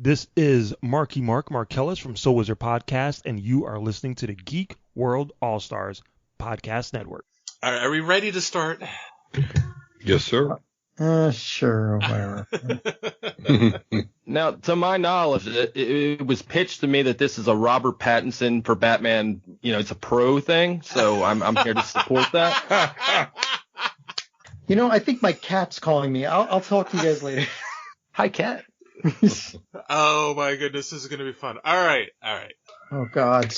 This is Marky Mark Markellis from So Wizard Podcast, and you are listening to the Geek World All-Stars Podcast Network. All right, are we ready to start? Yes, sir. Sure, whatever. Now, to my knowledge, it was pitched to me that this is a Robert Pattinson for Batman, it's a pro thing, so I'm here to support that. I think my cat's calling me. I'll talk to you guys later. Hi, cat. Oh, my goodness, this is going to be fun. All right. Oh, God.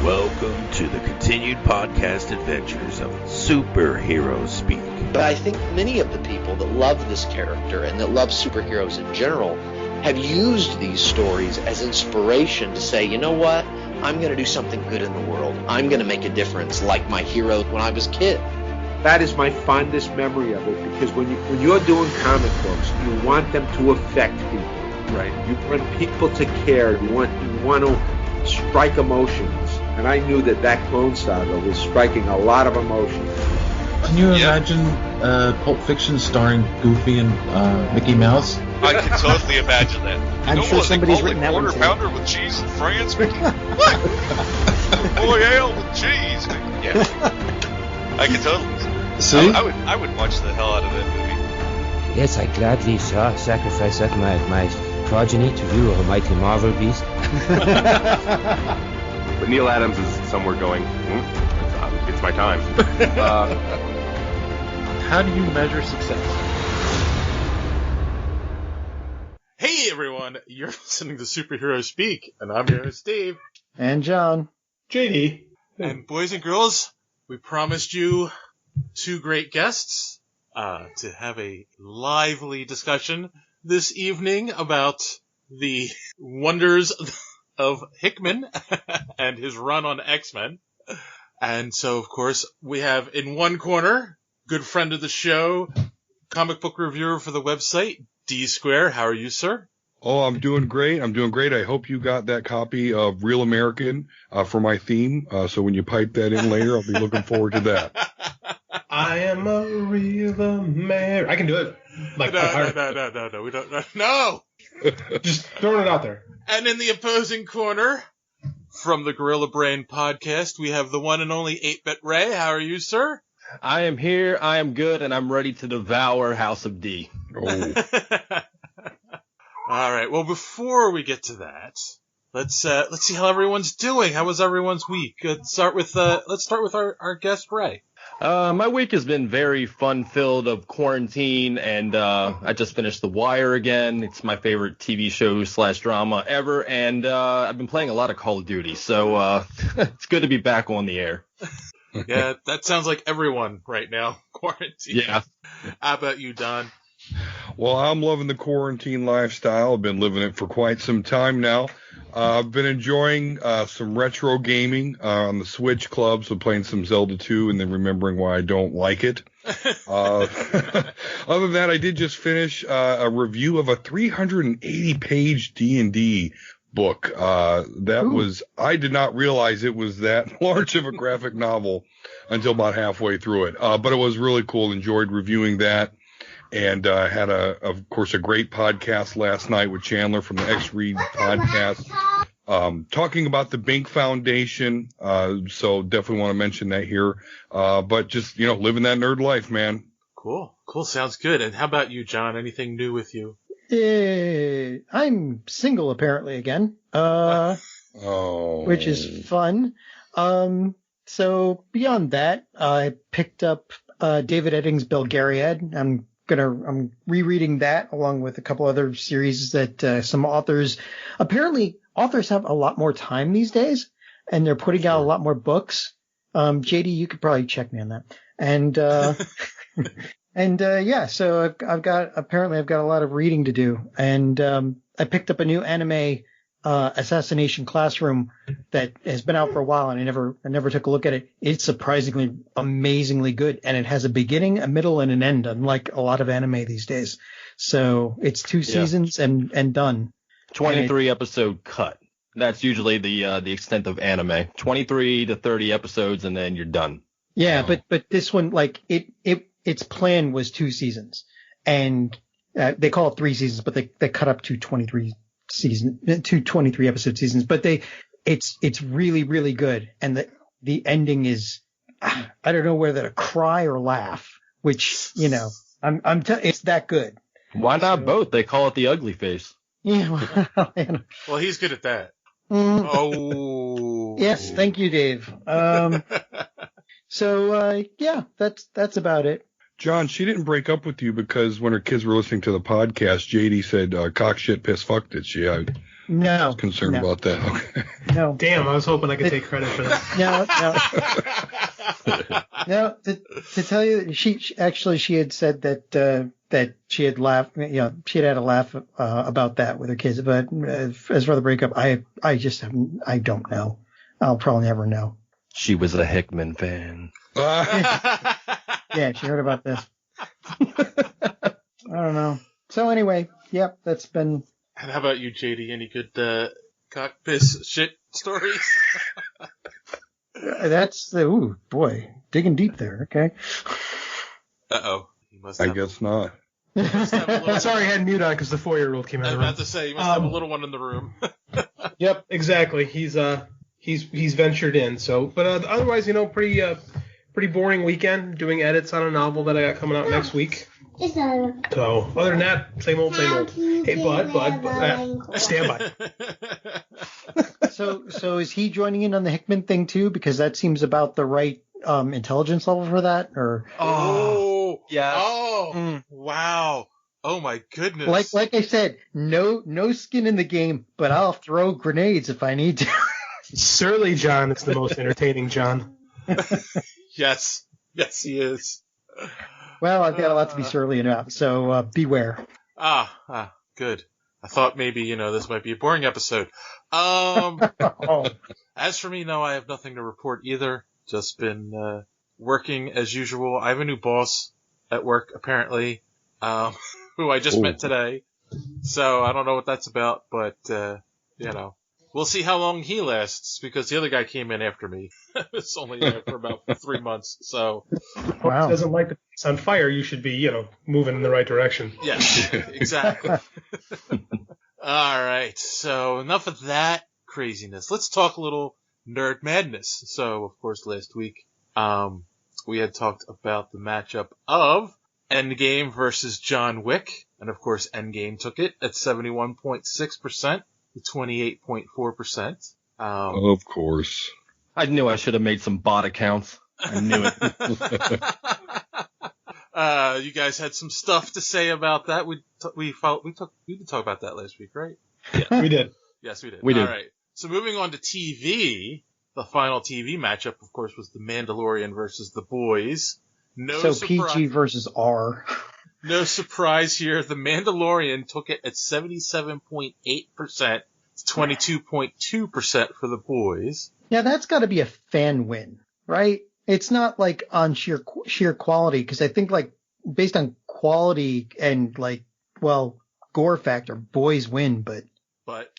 Welcome to the continued podcast adventures of Superhero Speak. But I think many of the people that love this character and that love superheroes in general have used these stories as inspiration to say, you know what, I'm going to do something good in the world. I'm going to make a difference like my hero when I was a kid. That is my fondest memory of it, because when you're doing comic books, you want them to affect people, right? You want people to care. You want to strike emotions, and I knew that Clone Saga was striking a lot of emotions. Can you imagine Pulp Fiction starring Goofy and Mickey Mouse? I can totally imagine that. I'm sure somebody's written that one quarter too. pounder with cheese and France, Mickey? What? Boy, ale with cheese. Yeah, I can totally. See? I would watch the hell out of that movie. Yes, I gladly sacrifice up my progeny to you, almighty Marvel beast. But Neil Adams is somewhere going, it's my time. How do you measure success? Hey, everyone, you're listening to Superhero Speak, and I'm your host, Steve. And John. JD. And boys and girls, we promised you two great guests to have a lively discussion this evening about the wonders of Hickman and his run on X-Men. And so, of course, we have in one corner, good friend of the show, comic book reviewer for the website, D Square. How are you, sir? Oh, I'm doing great. I hope you got that copy of Real American for my theme. So when you pipe that in later, I'll be looking forward to that. I am a real American. I can do it. No, we don't. No! Just throwing it out there. And in the opposing corner, from the Gorilla Brain podcast, we have the one and only 8-Bit Ray. How are you, sir? I am here, I am good, and I'm ready to devour House of D. Oh. All right. Well, before we get to that, let's see how everyone's doing. How was everyone's week? Let's start with our guest Ray. My week has been very fun-filled of quarantine, and I just finished The Wire again. It's my favorite TV show / drama ever, and I've been playing a lot of Call of Duty, so it's good to be back on the air. Yeah, that sounds like everyone right now, quarantine. Yeah. How about you, Don? Well, I'm loving the quarantine lifestyle. I've been living it for quite some time now. I've been enjoying some retro gaming on the Switch Club, so playing some Zelda 2 and then remembering why I don't like it. Other than that, I did just finish a review of a 380-page D&D book. I did not realize it was that large of a graphic novel until about halfway through it. But it was really cool. Enjoyed reviewing that. And had, of course, a great podcast last night with Chandler from the X-Read podcast, talking about the Bink Foundation. So definitely want to mention that here. But just, living that nerd life, man. Cool. Sounds good. And how about you, John? Anything new with you? I'm single apparently again. Which is fun. So beyond that, I picked up David Eddings' Belgariad. I'm rereading that along with a couple other series that some authors have a lot more time these days, and they're putting out a lot more books. JD, you could probably check me on that. And so I've got a lot of reading to do, and I picked up a new anime Assassination Classroom that has been out for a while, and I never took a look at it. It's surprisingly amazingly good, and it has a beginning, a middle, and an end, unlike a lot of anime these days. So it's 2 seasons and done. 23 episode cut. That's usually the extent of anime. 23 to 30 episodes, and then you're done. Yeah, but this one, like its plan was 2 seasons, and they call it 3 seasons, but they cut up to 23 season, 2 23 episode seasons, but it's really, really good. And the ending is, I don't know whether to cry or laugh, which, it's that good. Why not both? They call it the ugly face. Yeah. Well, he's good at that. Oh. Yes. Thank you, Dave. So, that's about it. John, she didn't break up with you because when her kids were listening to the podcast, JD said, cock, shit, piss, fuck, did she? I was concerned about that. Okay. No. Damn, I was hoping I could take credit for that. No, to tell you, she had said that she had laughed, she had a laugh about that with her kids. But as for the breakup, I don't know. I'll probably never know. She was a Hickman fan. Yeah, she heard about this. I don't know. So anyway, yep, that's been. And how about you, JD? Any good cock, piss, shit stories? That's ooh boy, digging deep there. Okay. Uh-oh. I guess not. Sorry, I had mute on because the 4-year-old came out. I was about to say, you must have a little one in the room. Yep, exactly. He's ventured in. So, but otherwise, pretty boring weekend doing edits on a novel that I got coming out next week. So, other than that, same old. Hey, bud, stand by. So is he joining in on the Hickman thing too? Because that seems about the right intelligence level for that, or? Oh, yeah. Oh, wow. Oh my goodness. Like I said, no skin in the game, but I'll throw grenades if I need to. Surly John is the most entertaining John. Yes, he is. Well, I've got a lot to be surly about, so beware. Good. I thought maybe, this might be a boring episode. As for me, no, I have nothing to report either. Just been working as usual. I have a new boss at work, apparently, who I just met today. So I don't know what that's about, but, we'll see how long he lasts, because the other guy came in after me. It's only there for about 3 months, so. Wow. If he doesn't like the place on fire, you should be, moving in the right direction. Yes, exactly. All right, so enough of that craziness. Let's talk a little nerd madness. So, of course, last week, we had talked about the matchup of Endgame versus John Wick, and of course, Endgame took it at 71.6%. 28.4%. Of course. I knew I should have made some bot accounts. I knew it. You guys had some stuff to say about that. We did talk about that last week, right? Yeah, we did. Yes, we did. We did. All right. So moving on to TV, the final TV matchup, of course, was The Mandalorian versus The Boys. So surprise. PG versus R. No surprise here. The Mandalorian took it at 77.8%. It's 22.2% for The Boys. Yeah, that's got to be a fan win, right? It's not like on sheer quality, because I think based on quality and gore factor, Boys win, but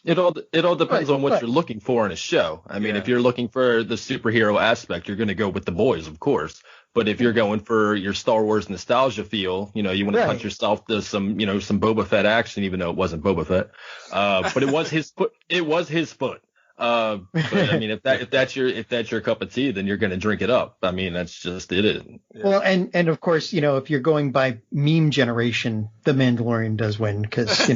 it all depends on what you're looking for in a show. I mean, if you're looking for the superhero aspect, you're going to go with The Boys, of course. But if you're going for your Star Wars nostalgia feel, you want to punch yourself to some Boba Fett action, even though it wasn't Boba Fett. But it was his foot. It was his foot. But I mean, if that's your cup of tea, then you're going to drink it up. I mean, that's just it. Yeah. Well, and of course, if you're going by meme generation, The Mandalorian does win because.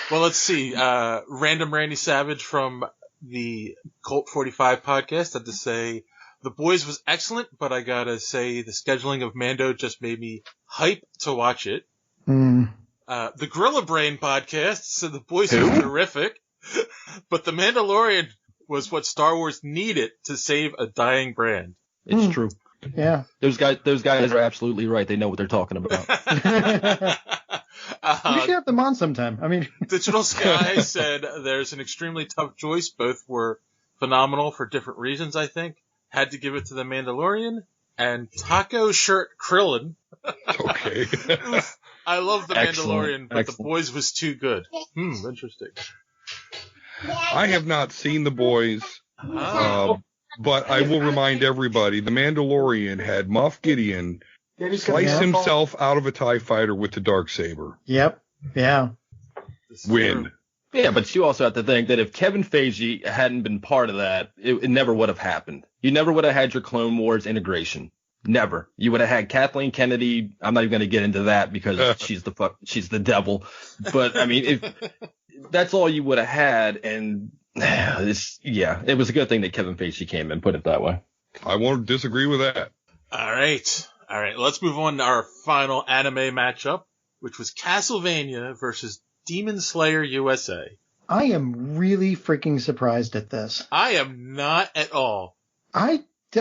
Well, let's see. Random Randy Savage from the Colt 45 podcast had to say, The Boys was excellent, but I gotta say the scheduling of Mando just made me hype to watch it. The Gorilla Brain podcast said The Boys was terrific, but The Mandalorian was what Star Wars needed to save a dying brand. It's true. Yeah. Those guys are absolutely right. They know what they're talking about. You should have them on sometime. I mean, Digital Sky said there's an extremely tough choice. Both were phenomenal for different reasons, I think. Had to give it to The Mandalorian. And Taco Shirt Krillin. Okay. I love The Mandalorian, but The Boys was too good. Interesting. I have not seen The Boys. But I will remind everybody, The Mandalorian had Moff Gideon slice himself out of a TIE fighter with the Darksaber. Yep. Yeah. Win. Yeah, but you also have to think that if Kevin Feige hadn't been part of that, it never would have happened. You never would have had your Clone Wars integration. Never. You would have had Kathleen Kennedy. I'm not even going to get into that because she's the devil. But I mean, if that's all you would have had, and it was a good thing that Kevin Feige came in, put it that way. I won't disagree with that. All right. Let's move on to our final anime matchup, which was Castlevania versus Demon Slayer USA. I am really freaking surprised at this. I am not at all.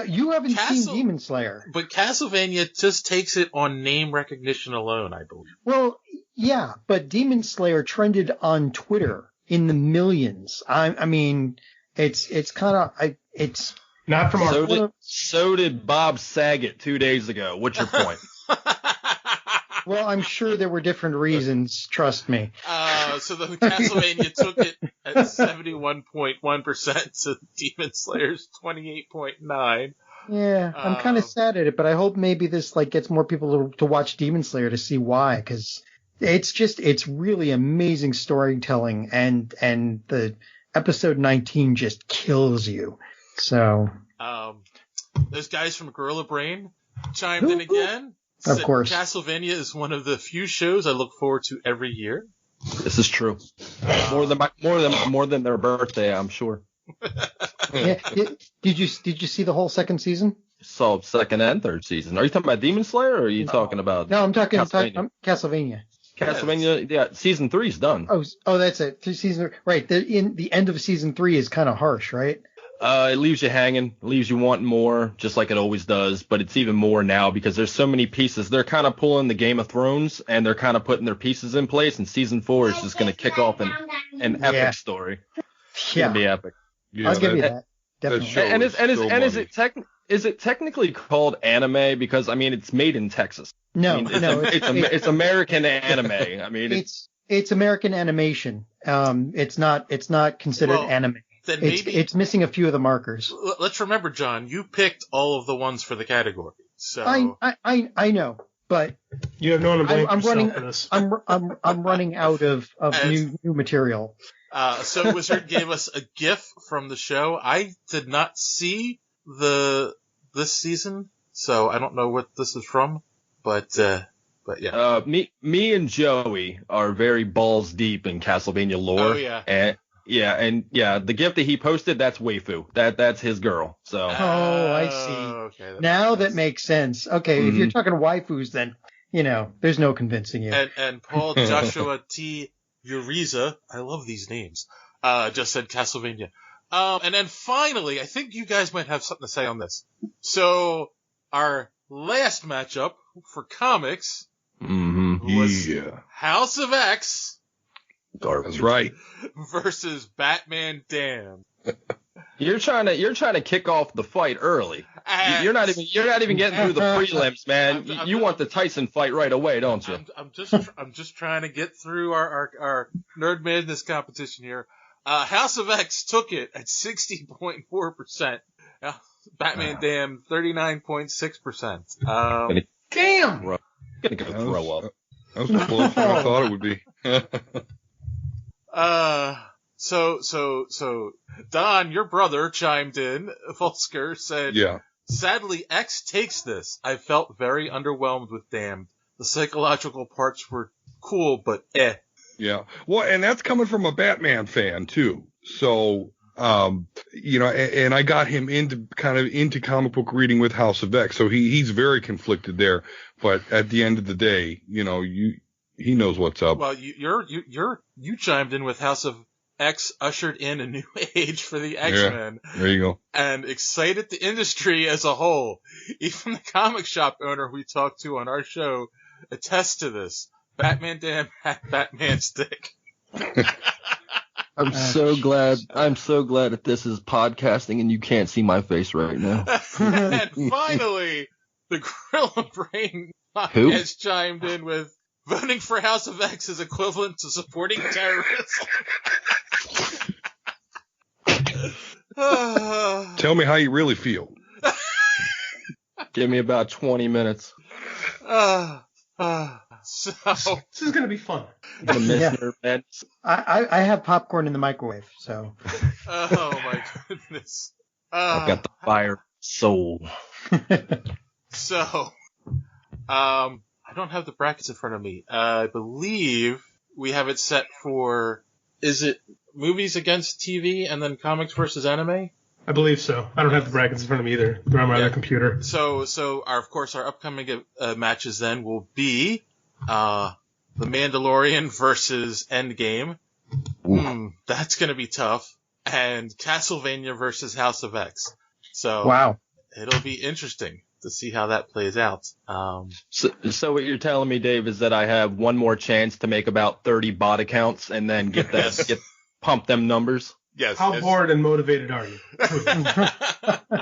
You haven't seen Demon Slayer. But Castlevania just takes it on name recognition alone, I believe. Well, yeah, but Demon Slayer trended on Twitter in the millions. I mean, it's kind of, it's not from our. So did Bob Saget 2 days ago. What's your point? Well, I'm sure there were different reasons. Trust me. So the Castlevania took it at 71.1% to Demon Slayer's 28.9%. Yeah, I'm kind of sad at it, but I hope maybe this gets more people to watch Demon Slayer to see why, because it's really amazing storytelling, and the episode 19 just kills you. So. Those guys from Gorilla Brain chimed in again. Of course. Castlevania is one of the few shows I look forward to every year. This is true. More than their birthday, I'm sure. Yeah. Did you see the whole second season? Saw second and third season. Are you talking about Demon Slayer, or are you talking about? No, I'm talking Castlevania. Castlevania, yeah, season 3's done. Oh, that's it. Season right. The end of season 3 is kind of harsh, right? It leaves you hanging, leaves you wanting more, just like it always does. But it's even more now because there's so many pieces. They're kind of pulling the Game of Thrones, and they're kind of putting their pieces in place. And season 4 is just going to kick off an epic story. It's going to be epic. Yeah, I'll give you that. Definitely. Is it technically called anime? Because I mean, it's made in Texas. No, it's American anime. I mean, it's American animation. It's not considered anime. Then it's missing a few of the markers. Let's remember, John, you picked all of the ones for the category. So I know, but you have no one to blame I'm running for this. I'm running out of new material. So Wizard gave us a GIF from the show. I did not see this season, so I don't know what this is from, but yeah. Me and Joey are very balls deep in Castlevania lore. Oh yeah. And the GIF that he posted, that's waifu. That's his girl. So. I see. Okay, that makes sense. Okay, if you're talking waifus, then there's no convincing you. And Paul Joshua T. Uriza, I love these names, just said Castlevania. And then finally, I think you guys might have something to say on this. So our last matchup for comics was House of X. Garbage. That's right. Versus Batman Damned. You're trying to kick off the fight early. You're not even getting through the prelims, man. You want the Tyson fight right away, don't you? I'm just trying to get through our Nerd Madness competition here. House of X took it at 60.4%. Batman Damned 39.6%. Damn. Gonna go throw up. That was closer than I thought it would be. So Don, your brother, chimed in. Volsker said, sadly, X takes this. I felt very underwhelmed with Damned. The psychological parts were cool, but eh. Yeah. Well, and that's coming from a Batman fan too. So, and I got him into comic book reading with House of X. So he's very conflicted there. But at the end of the day, he knows what's up. Well, you chimed in with House of X ushered in a new age for the X-Men. Yeah, there you go. And excited the industry as a whole. Even the comic shop owner we talked to on our show attests to this. Batman Damn had Batman's dick. I'm so glad that this is podcasting and you can't see my face right now. And finally, the Gorilla Brain has chimed in with voting for House of X is equivalent to supporting terrorism. Tell me how you really feel. Give me about 20 minutes. So this is going to be fun. The Missner Madness. I have popcorn in the microwave, so. Oh my goodness. I've got the fire soul. So, I don't have the brackets in front of me. I believe we have it set for, is it movies against TV and then comics versus anime? I believe so. I don't have the brackets in front of me either. They're on my other computer. So of course, our upcoming matches then will be The Mandalorian versus Endgame. That's going to be tough. And Castlevania versus House of X. So wow, it'll be interesting to see how that plays out. So what you're telling me, Dave, is that I have one more chance to make about 30 bot accounts and then get pump them numbers. Yes. How bored and motivated are you?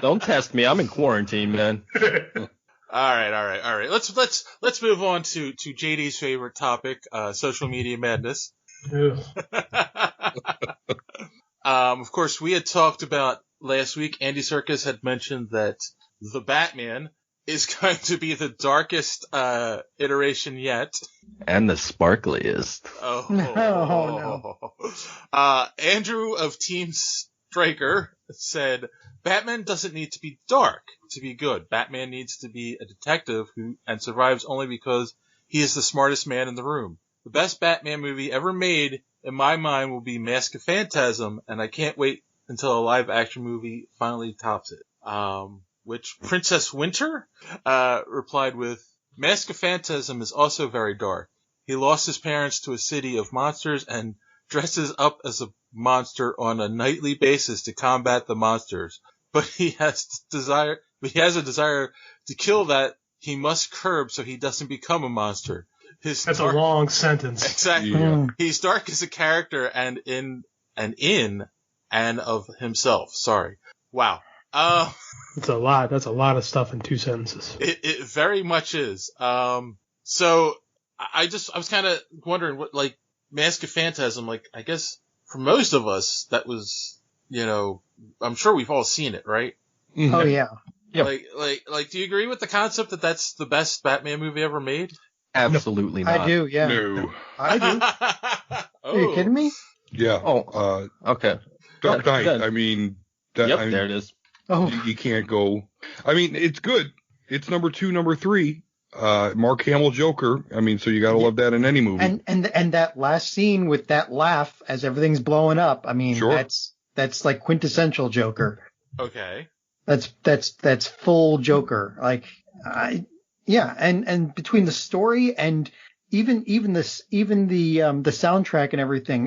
Don't test me. I'm in quarantine, man. All right. Let's move on to JD's favorite topic, social media madness. Of course, we had talked about last week. Andy Serkis had mentioned that the Batman is going to be the darkest iteration yet, and the sparkliest. No. Andrew of Team Striker said, Batman doesn't need to be dark to be good. Batman needs to be a detective and survives only because he is the smartest man in the room. The best Batman movie ever made, in my mind, will be Mask of Phantasm, and I can't wait until a live-action movie finally tops it. Which Princess Winter replied with, Mask of Phantasm is also very dark. He lost his parents to a city of monsters and dresses up as a monster on a nightly basis to combat the monsters. But he has a desire to kill that he must curb so he doesn't become a monster. That's a long sentence. Exactly. Yeah. He's dark as a character and of himself. Sorry. Wow. That's a lot. That's a lot of stuff in 2 sentences. It very much is. So I was kind of wondering what, like, Mask of Phantasm, like, I guess for most of us, that was, I'm sure we've all seen it, right? Mm-hmm. Oh yeah. Yep. Like, do you agree with the concept that that's the best Batman movie ever made? Absolutely not. I do, yeah. No. I do. Are you kidding me? Yeah. Okay. Dark Knight. I mean, there it is. Oh, you can't go. I mean, it's good. It's number 2, number 3. Mark Hamill Joker. I mean, so you gotta love that in any movie. And that last scene with that laugh as everything's blowing up. I mean, sure. that's like quintessential Joker. Okay. That's full Joker. Like, and between the story and even the soundtrack and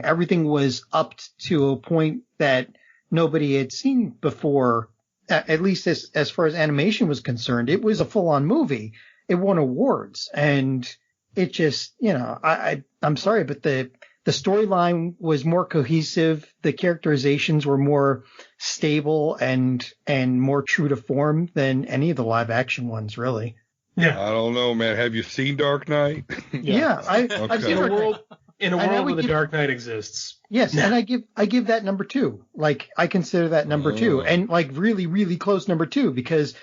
everything was upped to a point that nobody had seen before. At least as far as animation was concerned, it was a full-on movie. It won awards, and it just, I'm sorry, but the storyline was more cohesive. The characterizations were more stable and more true to form than any of the live-action ones, really. Yeah. I don't know, man. Have you seen Dark Knight? Yeah, I've seen Dark Knight. In a world where the Dark Knight exists. Yes, and I give that number 2. Like, I consider that number 2, and like really, really close number 2, because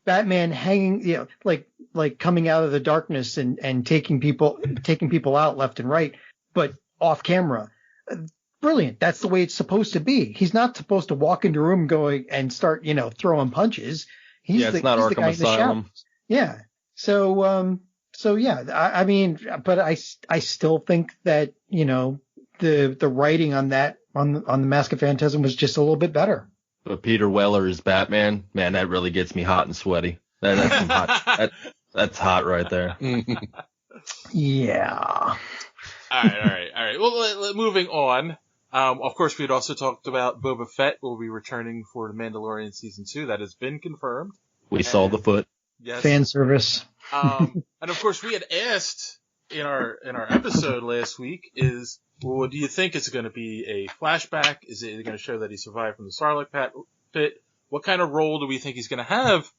Batman hanging, like coming out of the darkness and taking people out left and right, but off camera. Brilliant. That's the way it's supposed to be. He's not supposed to walk into a room going and start, throwing punches. It's not Arkham Asylum. Yeah. So yeah, I mean, but I still think that, the writing on the Mask of Phantasm was just a little bit better. But Peter Weller is Batman. Man, that really gets me hot and sweaty. That's some hot. That's hot right there. Yeah. All right. Well, moving on. Of course, we had also talked about Boba Fett will be returning for The Mandalorian Season 2. That has been confirmed. We saw the foot. Yes. Fan service. And of course, we had asked in our episode last week what do you think? Is it going to be a flashback? Is it going to show that he survived from the Sarlacc pit? What kind of role do we think he's going to have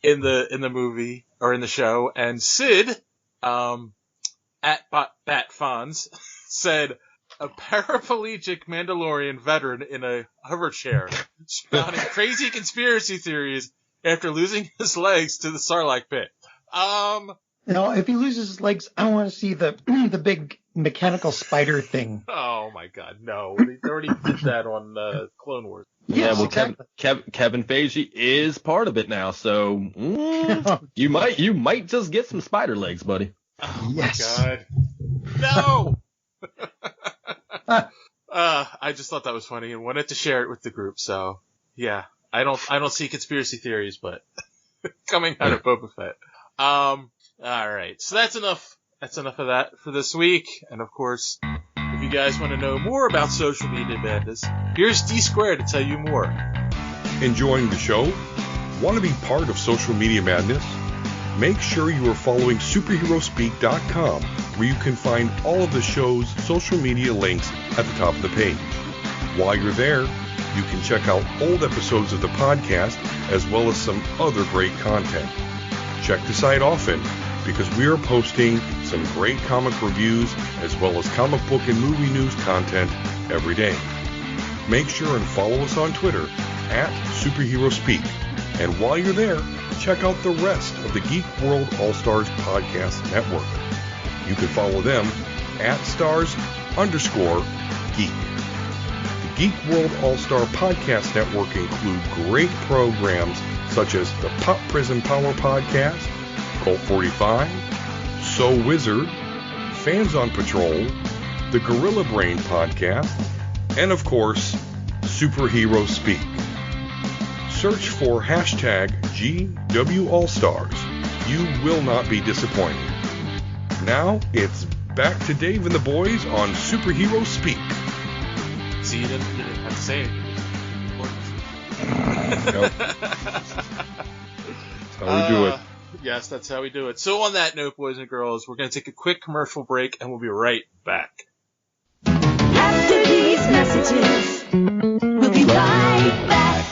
in the movie or in the show? And Sid, at Batfons, said a paraplegic Mandalorian veteran in a hover chair spouting crazy conspiracy theories after losing his legs to the Sarlacc pit. If he loses his legs, I want to see the mechanical spider thing. Oh my God, no! They already did that on Clone Wars. Yes, well, exactly. Kevin Feige is part of it now, so you might just get some spider legs, buddy. Oh Yes. my God, no! I just thought that was funny and wanted to share it with the group. So yeah, I don't see conspiracy theories, but coming out of Boba Fett. All right, so that's enough. That's enough of that for this week. And of course, if you guys want to know more about social media madness, here's D Squared to tell you more. Enjoying the show? Want to be part of social media madness? Make sure you are following superheroespeak.com, where you can find all of the show's social media links at the top of the page. While you're there, you can check out old episodes of the podcast as well as some other great content. Check the site often, because we are posting some great comic reviews as well as comic book and movie news content every day. Make sure and follow us on Twitter at SuperheroSpeak. And while you're there, check out the rest of the Geek World All-Stars Podcast Network. You can follow them at @stars_geek. The Geek World All-Star Podcast Network include great programs such as the Pop Prison Power Podcast, Cult 45, So Wizard, Fans on Patrol, the Gorilla Brain Podcast, and of course, Superhero Speak. Search for #GWAllStars. You will not be disappointed. Now it's back to Dave and the boys on Superhero Speak. See, you didn't have to say anything. Nope. That's how we do it. Yes, that's how we do it. So on that note, boys and girls, we're going to take a quick commercial break, and we'll be right back. After these messages, we'll be right back.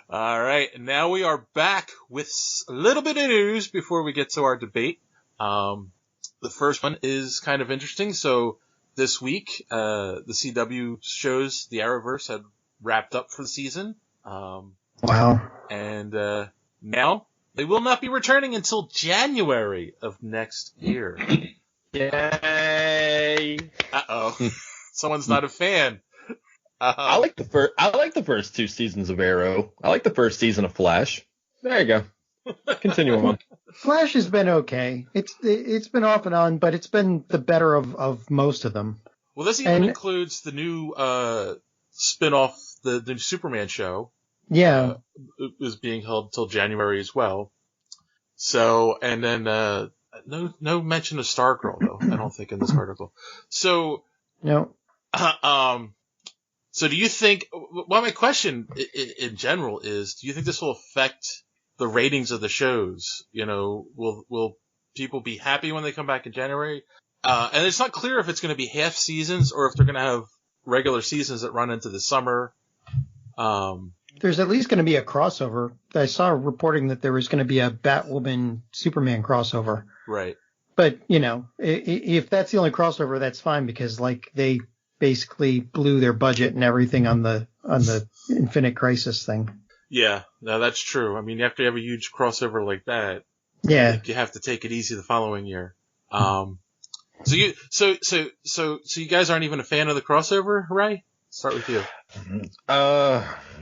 All right, and now we are back with a little bit of news before we get to our debate. The first one is kind of interesting. So this week, the CW shows the Arrowverse had wrapped up for the season. Wow. And now they will not be returning until January of next year. Yay! Uh-oh. Someone's not a fan. I like the first two seasons of Arrow. I like the first season of Flash. There you go. Continue on. Flash has been okay. It's been off and on, but it's been the better of most of them. Well, this even includes the new spin-off, the new Superman show. Yeah. Is being held till January as well. So, and then no mention of Stargirl though. I don't think in this article. So no. So do you think? Well, my question in general is: do you think this will affect the ratings of the shows? You know, will people be happy when they come back in January? And it's not clear if it's going to be half seasons or if they're going to have regular seasons that run into the summer. There's at least going to be a crossover. I saw reporting that there was going to be a Batwoman Superman crossover. Right. But, you know, if that's the only crossover, that's fine because like they basically blew their budget and everything on the Infinite Crisis thing. Yeah, no, that's true. I mean, you have to have a huge crossover like that. Yeah. Like, you have to take it easy the following year. So you guys aren't even a fan of the crossover, right? Start with you.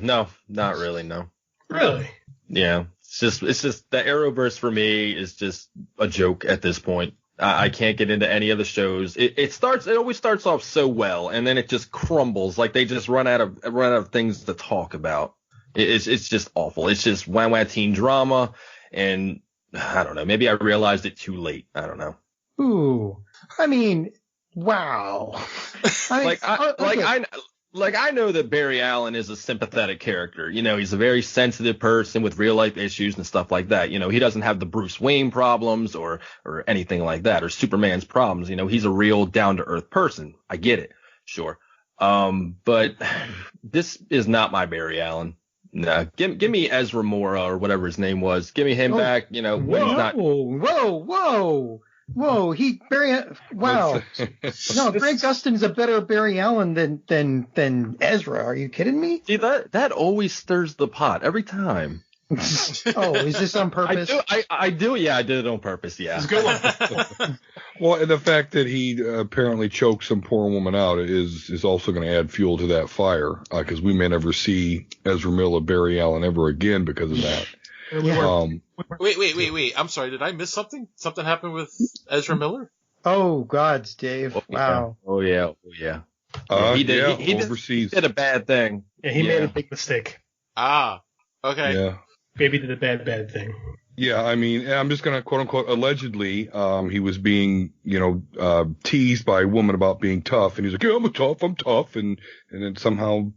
No, not really, no. Really? Yeah. It's just the Arrowverse for me is just a joke at this point. I can't get into any of the shows. It always starts off so well and then it just crumbles. Like they just run out of things to talk about. It's just awful. It's just wah teen drama. And I don't know, maybe I realized it too late. I don't know. Ooh. I mean, wow. I know that Barry Allen is a sympathetic character. You know, he's a very sensitive person with real life issues and stuff like that. You know, he doesn't have the Bruce Wayne problems or anything like that or Superman's problems. You know, he's a real down to earth person. I get it. Sure. But this is not my Barry Allen. No, give me Ezra Mora or whatever his name was. Give me him back. You know, when he's not. Whoa. Wow. No, Grant Gustin's a better Barry Allen than Ezra. Are you kidding me? See, that always stirs the pot every time. Oh, is this on purpose? I do. Yeah, I did it on purpose. Yeah. It's a good one. Well, and the fact that he apparently choked some poor woman out is also going to add fuel to that fire, because we may never see Ezra Miller, Barry Allen ever again because of that. Wait. I'm sorry. Did I miss something? Something happened with Ezra Miller? Oh, gods, Dave. Wow. Oh, yeah. He did a bad thing. Yeah, he made a big mistake. Ah, okay. Yeah. Baby did a bad thing. Yeah, I mean, I'm just going to quote unquote allegedly, he was being, teased by a woman about being tough, and he's like, yeah, I'm tough, and then somehow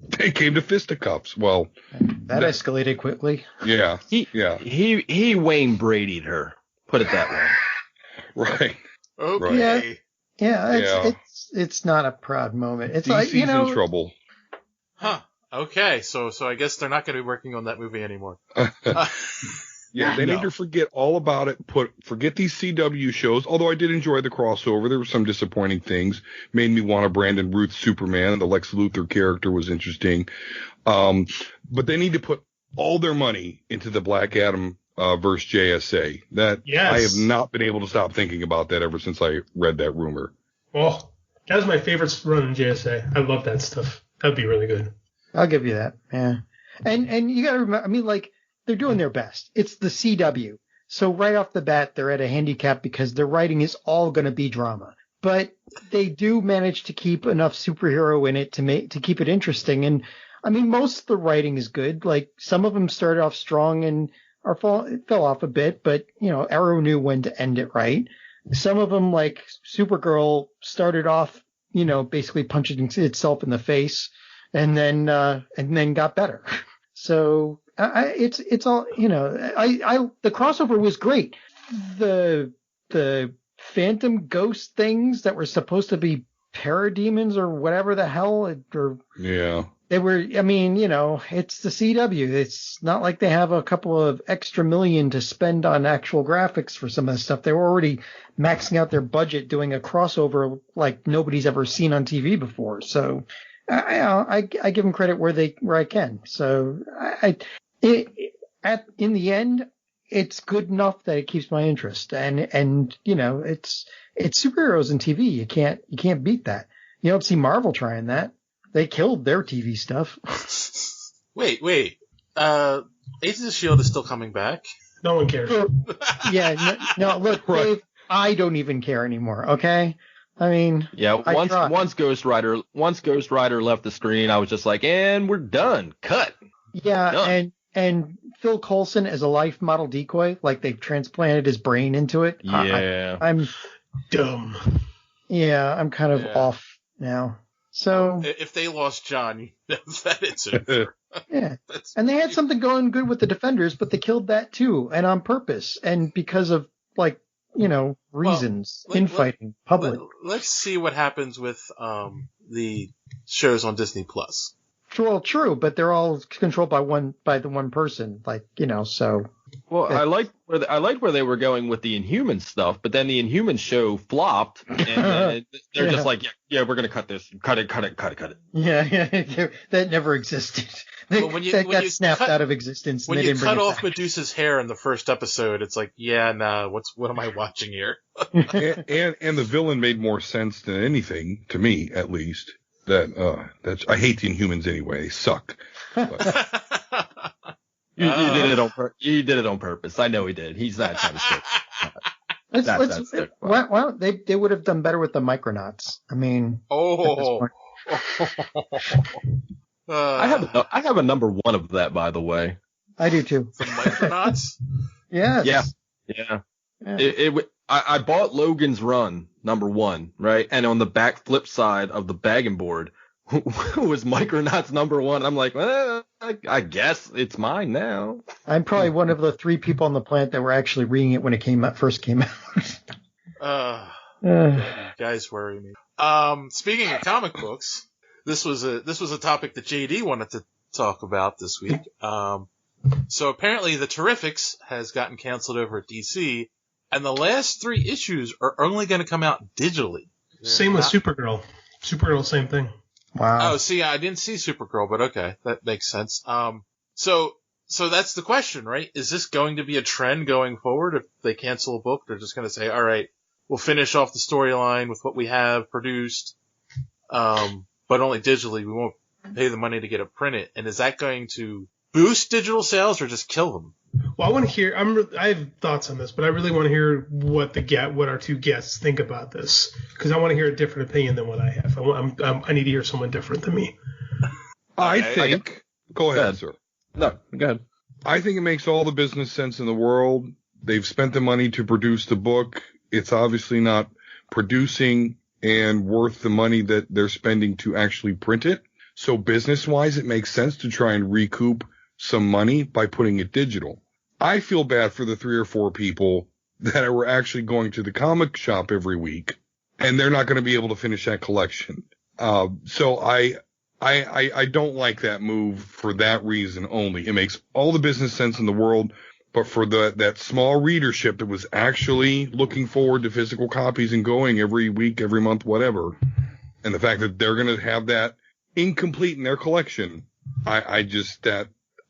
they came to fisticuffs. Well, that escalated quickly. Yeah. He Wayne Brady'd her. Put it that way. Right. Okay. Yeah. It's not a proud moment. It's like, DC's in trouble. Huh. Okay. So I guess they're not going to be working on that movie anymore. Yeah, they need to forget all about it. Forget these CW shows. Although I did enjoy the crossover, there were some disappointing things. Made me want a Brandon Routh Superman. The Lex Luthor character was interesting. But they need to put all their money into the Black Adam versus JSA. I have not been able to stop thinking about that ever since I read that rumor. Oh, that was my favorite run in JSA. I love that stuff. That'd be really good. I'll give you that. Yeah, and you got to remember. I mean, like, they're doing their best. It's the CW. So right off the bat, they're at a handicap because their writing is all going to be drama. But they do manage to keep enough superhero in it to keep it interesting. And I mean, most of the writing is good. Like, some of them started off strong and fell off a bit, but Arrow knew when to end it right. Some of them, like Supergirl, started off, basically punching itself in the face and then got better. So it's all, the crossover was great. The Phantom Ghost things that were supposed to be parademons or whatever the hell, they were, I mean, it's the CW. It's not like they have a couple of extra million to spend on actual graphics for some of the stuff. They were already maxing out their budget doing a crossover like nobody's ever seen on TV before. So I give them credit where I can. So in the end, it's good enough that it keeps my interest. And it's superheroes in TV. You can't beat that. You don't see Marvel trying that. They killed their TV stuff. Wait. Agents of S.H.I.E.L.D. is still coming back? No one cares. No, look, Dave, I don't even care anymore, okay? I mean, once Ghost Rider left the screen, I was just like, and we're done. Cut. Yeah, done. And Phil Coulson as a life model decoy, like they've transplanted his brain into it. Yeah. I'm dumb. Yeah, I'm kind of off now. So if they lost John, that it's over. Yeah. And they had something going good with the Defenders, but they killed that too, and on purpose, and because of reasons, infighting, public. Let's see what happens with the shows on Disney Plus. Well, true, but they're all controlled by the one person, so. Well, I liked where they were going with the Inhuman stuff, but then the Inhuman show flopped, and they're just like, we're gonna cut this, cut it. Yeah, that never existed. That got snapped out of existence. When you cut off Medusa's hair in the first episode, it's like, what am I watching here? and the villain made more sense than anything to me, at least. I hate the Inhumans anyway. They suck. You did it on purpose. I know he did. He's that kind of stick. Well, they would have done better with the Micronauts. I mean, I have a number one of that, by the way. I do too. The Micronauts? Yes. Yeah. I bought Logan's Run #1, right? And on the back flip side of the bagging board was Micronauts #1. I'm like, well, I guess it's mine now. I'm probably one of the 3 people on the planet that were actually reading it when it first came out. You guys worry me. Speaking of comic books, this was a topic that JD wanted to talk about this week. So apparently the Terrifics has gotten canceled over at DC, and the last 3 issues are only going to come out digitally. Same with Supergirl. Supergirl, same thing. Wow. Oh, see, I didn't see Supergirl, but okay, that makes sense. So So that's the question, right? Is this going to be a trend going forward? If they cancel a book, they're just going to say, all right, we'll finish off the storyline with what we have produced, but only digitally. We won't pay the money to get it printed. And is that going to boost digital sales or just kill them? Well, I want to hear. I have thoughts on this, but I really want to hear what our two guests think about this, because I want to hear a different opinion than what I have. I need to hear someone different than me. I think. Go ahead, sir. No, go ahead. I think it makes all the business sense in the world. They've spent the money to produce the book. It's obviously not producing and worth the money that they're spending to actually print it. So business-wise, it makes sense to try and recoup some money by putting it digital. I feel bad for the 3 or 4 people that were actually going to the comic shop every week, and they're not going to be able to finish that collection. So I don't like that move for that reason only. It makes all the business sense in the world, but for that small readership that was actually looking forward to physical copies and going every week, every month, whatever, and the fact that they're going to have that incomplete in their collection,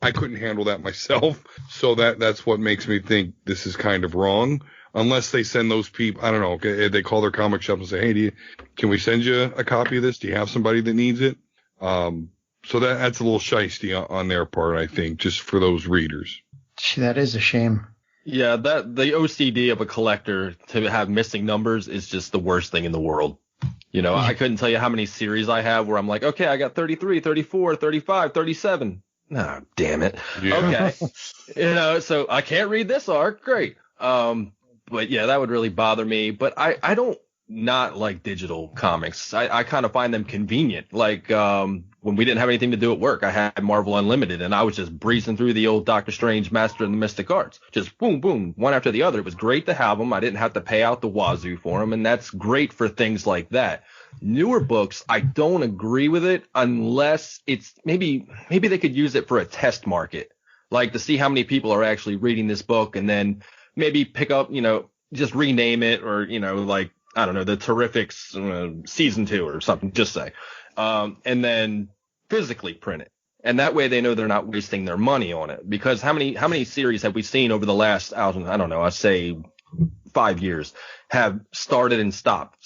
I couldn't handle that myself. So that's what makes me think this is kind of wrong. Unless they send those people, I don't know, they call their comic shop and say, hey, can we send you a copy of this? Do you have somebody that needs it? So that's a little shiesty on their part, I think, just for those readers. That is a shame. Yeah, the OCD of a collector to have missing numbers is just the worst thing in the world. You know, I couldn't tell you how many series I have where I'm like, okay, I got 33, 34, 35, 37. Oh, damn it. Yeah. Okay. You know, so I can't read this arc. Great. But yeah, that would really bother me. But I don't not like digital comics. I kind of find them convenient. Like, when we didn't have anything to do at work, I had Marvel Unlimited and I was just breezing through the old Doctor Strange Master of the Mystic Arts. Just boom, boom, one after the other. It was great to have them. I didn't have to pay out the wazoo for them. And that's great for things like that. Newer books, I don't agree with it unless it's maybe they could use it for a test market, like to see how many people are actually reading this book and then maybe pick up, you know, just rename it or, you know, like, I don't know, the Terrifics season 2 or something, just say, and then physically print it. And that way they know they're not wasting their money on it, because how many series have we seen over the last, I don't know, I say 5 years have started and stopped.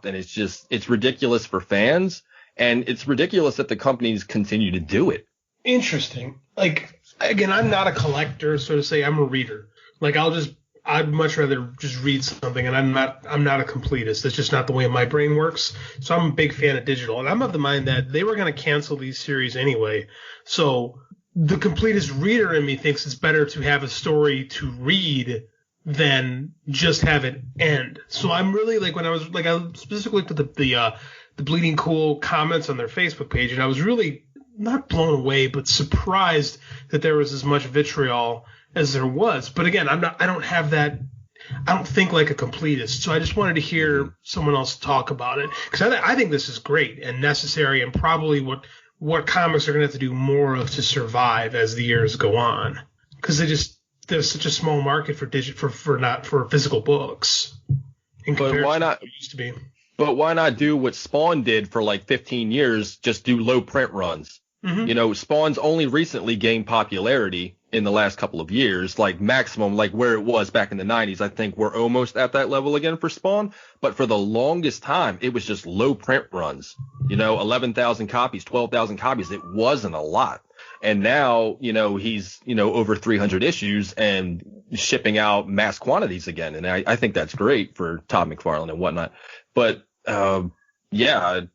And it's ridiculous for fans, and it's ridiculous that the companies continue to do it. Interesting. Like, again, I'm not a collector, so to say, I'm a reader. Like, I'd much rather just read something, and I'm not a completist. That's just not the way my brain works. So I'm a big fan of digital, and I'm of the mind that they were going to cancel these series anyway. So the completist reader in me thinks it's better to have a story to read than just have it end. So I'm really like, when I specifically looked at the Bleeding Cool comments on their Facebook page, and I was really not blown away, but surprised that there was as much vitriol as there was. But again, I don't think like a completist. So I just wanted to hear someone else talk about it, because I think this is great and necessary, and probably what comics are going to have to do more of to survive as the years go on, because there's such a small market for physical books. But why not? Used to be. But why not do what Spawn did for like 15 years? Just do low print runs. Mm-hmm. You know, Spawn's only recently gained popularity in the last couple of years, like maximum, like where it was back in the 90s. I think we're almost at that level again for Spawn. But for the longest time, it was just low print runs. You know, 11,000 copies, 12,000 copies. It wasn't a lot. And now, you know, he's, you know, over 300 issues and shipping out mass quantities again. And I think that's great for Todd McFarlane and whatnot. But, yeah.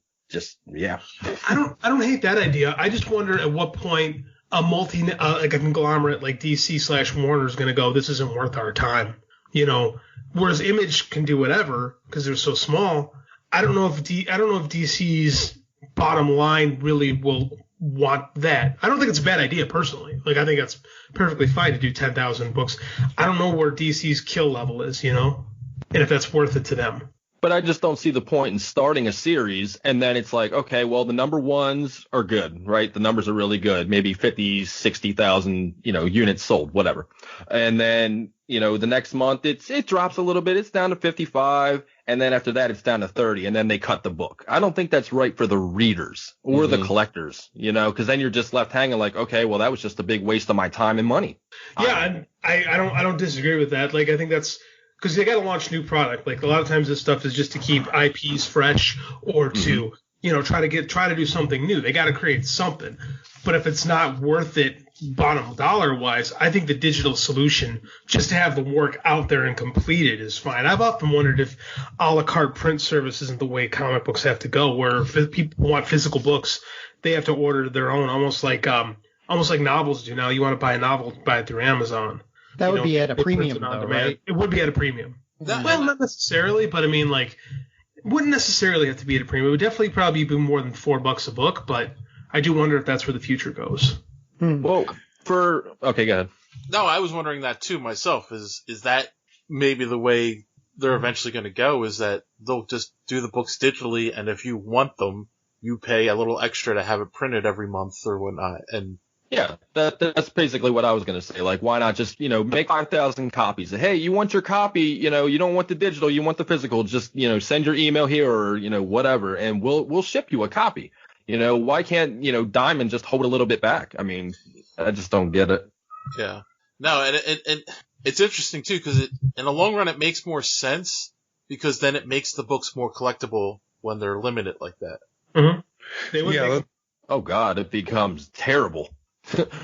I don't hate that idea. I just wonder at what point like a conglomerate like DC/Warner is going to go, this isn't worth our time. You know, whereas Image can do whatever because they're so small. I don't know if DC's bottom line really will want that. I don't think it's a bad idea personally. Like, I think that's perfectly fine to do 10,000 books. I don't know where DC's kill level is, you know, and if that's worth it to them. But I just don't see the point in starting a series and then it's like, okay, well, the number ones are good, right? The numbers are really good. Maybe 50, 60,000, units sold, whatever. And then, the next month it drops a little bit. It's down to 55. And then after that, it's down to 30. And then they cut the book. I don't think that's right for the readers or the collectors, because then you're just left hanging like, okay, well, that was just a big waste of my time and money. Yeah, I don't disagree with that. Like, I think that's because they got to launch new product. Like, a lot of times this stuff is just to keep IPs fresh or to, try to do something new. They got to create something. But if it's not worth it bottom dollar wise, I think the digital solution, just to have the work out there and completed, is fine. I've often wondered if a la carte print service isn't the way comic books have to go, where if people want physical books, they have to order their own, almost like novels do now. You want to buy a novel, buy it through Amazon. That would be at a premium, though, right? It would be at a premium. Well, not necessarily, but I mean, like, it wouldn't necessarily have to be at a premium. It would definitely probably be more than $4 a book, but I do wonder if that's where the future goes. Well, okay, go ahead. No, I was wondering that too myself. Is that maybe the way they're eventually going to go? Is that they'll just do the books digitally, and if you want them, you pay a little extra to have it printed every month or whatnot, and yeah, that's basically what I was going to say. Like, why not just, make 5,000 copies? Hey, you want your copy, you don't want the digital, you want the physical, just, send your email here or, whatever, and we'll ship you a copy. Why can't, Diamond just hold a little bit back? I mean, I just don't get it. Yeah. No, and it's interesting too, because in the long run, it makes more sense because then it makes the books more collectible when they're limited like that. Mm-hmm. Oh God, it becomes terrible.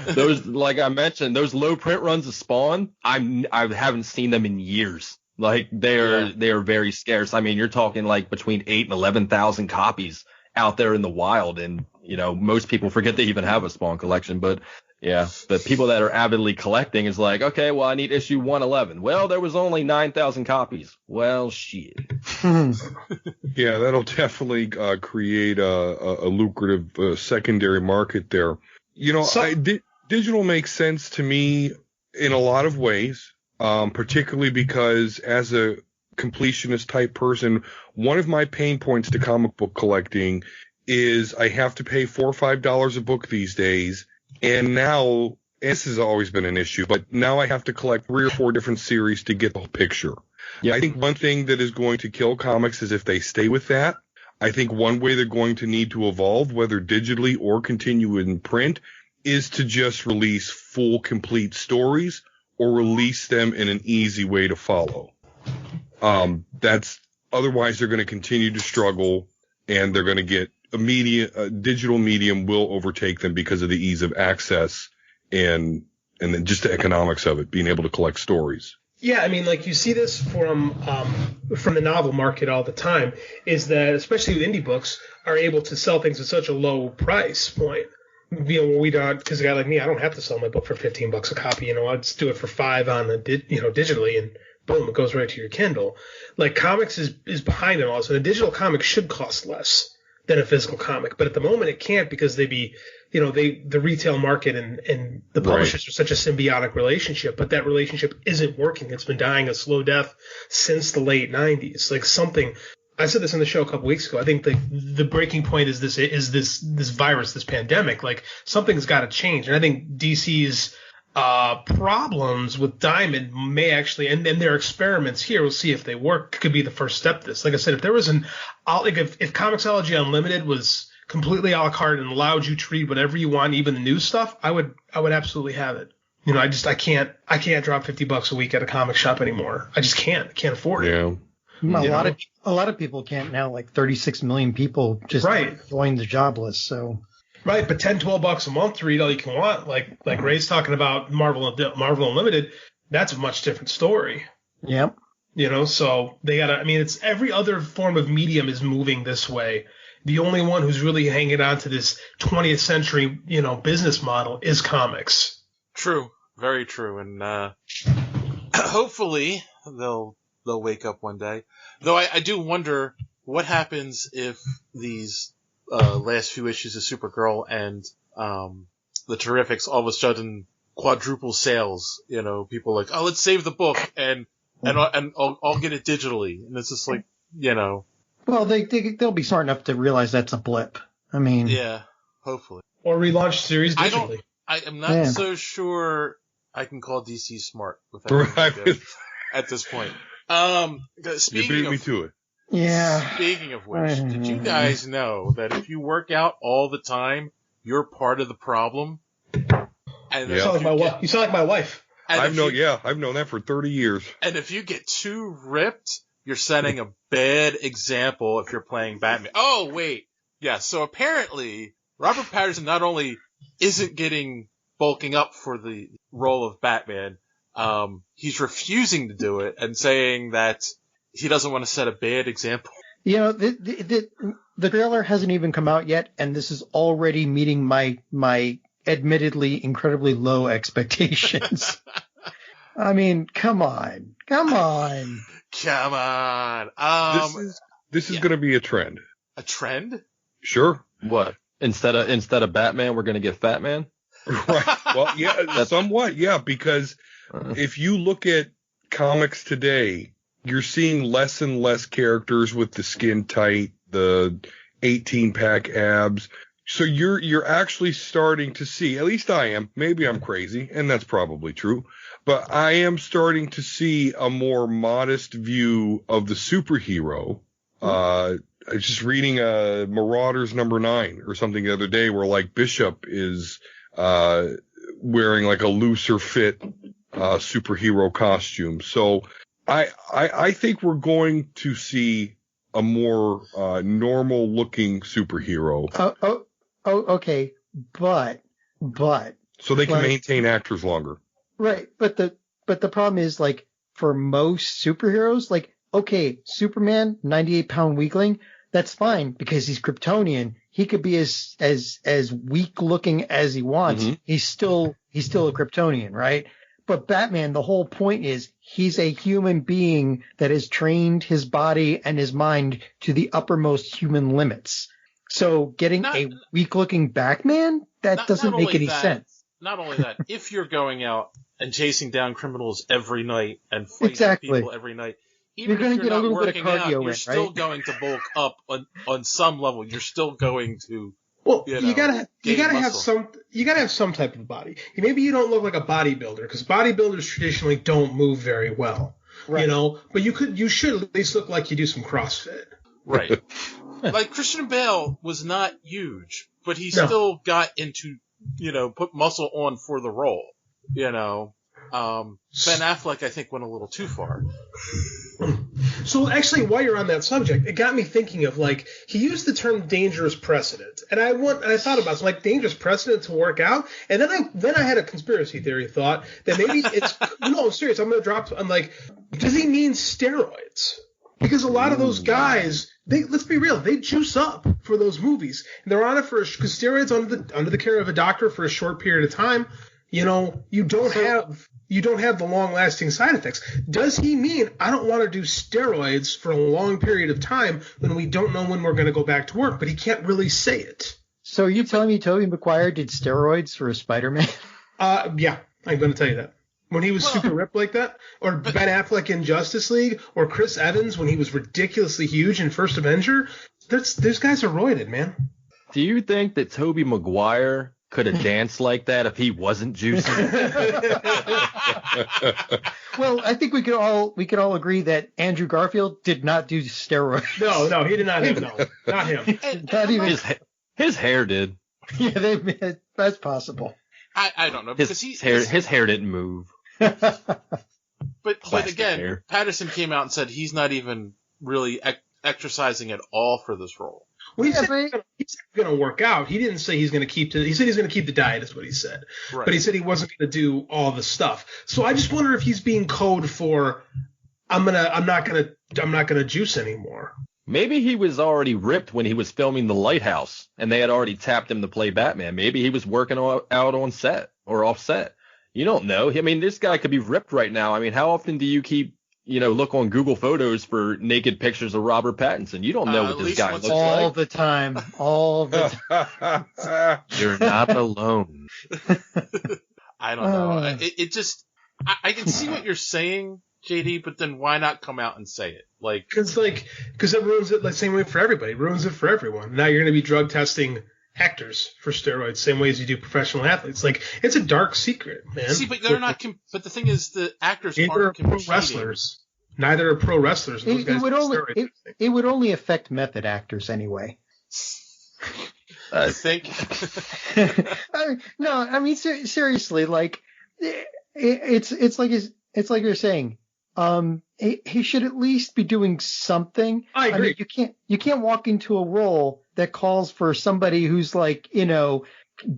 Those, like I mentioned, those low print runs of Spawn, I haven't seen them in years. Like they are very scarce. I mean, you're talking like between 8,000 and 11,000 copies out there in the wild, and most people forget they even have a Spawn collection. But yeah, the people that are avidly collecting is like, okay, well, I need issue 111. Well, there was only 9,000 copies. Well, shit. Yeah, that'll definitely create a lucrative secondary market there. Digital makes sense to me in a lot of ways, particularly because as a completionist type person, one of my pain points to comic book collecting is I have to pay $4 or $5 a book these days. And now, this has always been an issue, but now I have to collect 3 or 4 different series to get the whole picture. Yeah, I think one thing that is going to kill comics is if they stay with that. I think one way they're going to need to evolve, whether digitally or continue in print, is to just release full, complete stories or release them in an easy way to follow. Otherwise they're going to continue to struggle, and they're going to get a digital medium will overtake them because of the ease of access and then just the economics of it, being able to collect stories. Yeah, I mean, like, you see this from the novel market all the time, is that especially with indie books are able to sell things at such a low price point. We don't, because a guy like me, I don't have to sell my book for $15 a copy. I'll just do it for $5 on the digitally, and boom, it goes right to your Kindle. Like, comics is behind it all, so a digital comic should cost less than a physical comic, but at the moment it can't because the retail market and the publishers are such a symbiotic relationship, but that relationship isn't working. It's been dying a slow death since the late 90s. Like, something, I said this on the show a couple weeks ago, I think the breaking point is this virus, this pandemic. Like, something's got to change, and I think DC's problems with Diamond may actually, and their experiments here, we'll see if they work, could be the first step to this. Like I said, if there was if Comixology Unlimited was completely a la carte and allowed you to read whatever you want, even the new stuff, I would absolutely have it. I can't drop $50 a week at a comic shop anymore. I just can't afford it. Yeah. A lot of people can't now. Like 36 million people just joined the job list. So. Right, but $10-12 a month to read all you can want, like Ray's talking about Marvel Unlimited, that's a much different story. Yep. So they gotta, I mean, it's every other form of medium is moving this way. The only one who's really hanging on to this 20th century, business model is comics. True, very true, and hopefully they'll wake up one day. Though I do wonder what happens if these last few issues of Supergirl and the Terrifics all of a sudden quadruple sales. People like, oh, let's save the book and I'll get it digitally, and it's just like, you know. Well, they'll be smart enough to realize that's a blip. I mean, Yeah, hopefully. Or relaunch series digitally. I am not so sure I can call DC smart with that at this point. You beat me to it. Yeah. Speaking of which, did you guys know that if you work out all the time, you're part of the problem? And You sound like my wife. I've known that for 30 years. And if you get too ripped, you're setting a bad example if you're playing Batman. Oh, wait. Yeah, so apparently, Robert Pattinson not only isn't bulking up for the role of Batman, he's refusing to do it and saying that he doesn't want to set a bad example. You know, the trailer hasn't even come out yet, and this is already meeting my admittedly incredibly low expectations. I mean, come on. This is going to be a trend. A trend? Sure. What? Instead of Batman, we're going to get Fat Man? Right. Well, yeah, somewhat, yeah, because if you look at comics today, you're seeing less and less characters with the skin tight, the 18-pack abs. So you're actually starting to see, at least I am, maybe I'm crazy, and that's probably true, but I am starting to see a more modest view of the superhero. I was just reading Marauders #9 or something the other day where like Bishop is wearing like a looser fit superhero costume. So I think we're going to see a more normal looking superhero. Okay, but so they can maintain actors longer. Right, but the problem is, like, for most superheroes, like, okay, Superman, 98-pound weakling, that's fine because he's Kryptonian. He could be as weak looking as he wants. Mm-hmm. He's still a Kryptonian, right? But Batman, the whole point is he's a human being that has trained his body and his mind to the uppermost human limits. So getting a weak-looking Batman, that doesn't make any sense. Not only that, if you're going out and chasing down criminals every night and fighting people every night, even you're if you're get not a little working bit of cardio out, you're still going to bulk up on some level. You're still going to. Well, you gotta have some type of body. Maybe you don't look like a bodybuilder because bodybuilders traditionally don't move very well. Right. You know, but you should at least look like you do some CrossFit. Right. Like Christian Bale was not huge, but he still got into, put muscle on for the role. Ben Affleck, I think, went a little too far. So actually, while you're on that subject, it got me thinking of, like, he used the term dangerous precedent, and I thought about it, like, dangerous precedent to work out, and then I had a conspiracy theory thought that maybe it's no, I'm serious. I'm like, does he mean steroids? Because a lot of those guys, let's be real, they juice up for those movies, and they're on it because steroids under the care of a doctor for a short period of time. You don't have the long-lasting side effects. Does he mean I don't want to do steroids for a long period of time when we don't know when we're going to go back to work? But he can't really say it. So are you telling me Tobey Maguire did steroids for a Spider-Man? Yeah, I'm going to tell you that. When he was super ripped like that, or Ben Affleck in Justice League, or Chris Evans when he was ridiculously huge in First Avenger, those guys are roided, man. Do you think that Tobey Maguire could have danced like that if he wasn't juicing? Well, I think we could all agree that Andrew Garfield did not do steroids. No, he did not. Not him. Not even his hair did. Yeah, that's possible. I don't know because his hair didn't move. But again, hair. Patterson came out and said he's not even really exercising at all for this role. Well, he said he's going to work out. He didn't say he's going to keep he said he's going to keep the diet, is what he said. Right. But he said he wasn't going to do all the stuff. So I just wonder if he's being code for I'm not going to juice anymore. Maybe he was already ripped when he was filming The Lighthouse, and they had already tapped him to play Batman. Maybe he was working out on set or off set. You don't know. I mean, this guy could be ripped right now. I mean, how often do you keep, look on Google Photos for naked pictures of Robert Pattinson? You don't know what this guy looks like. All the time. You're not alone. I don't know. It just, I can see what you're saying, JD, but then why not come out and say it? Because it ruins it the same way for everybody. It ruins it for everyone. Now you're going to be drug testing actors for steroids, same way as you do professional athletes. It's a dark secret, man. See, but they're not. But the thing is, the actors aren't pro wrestlers. Neither are pro wrestlers. It would only affect method actors anyway. I think. No, I mean seriously, it's like you're saying. He should at least be doing something. I agree. I mean, you can't walk into a role that calls for somebody who's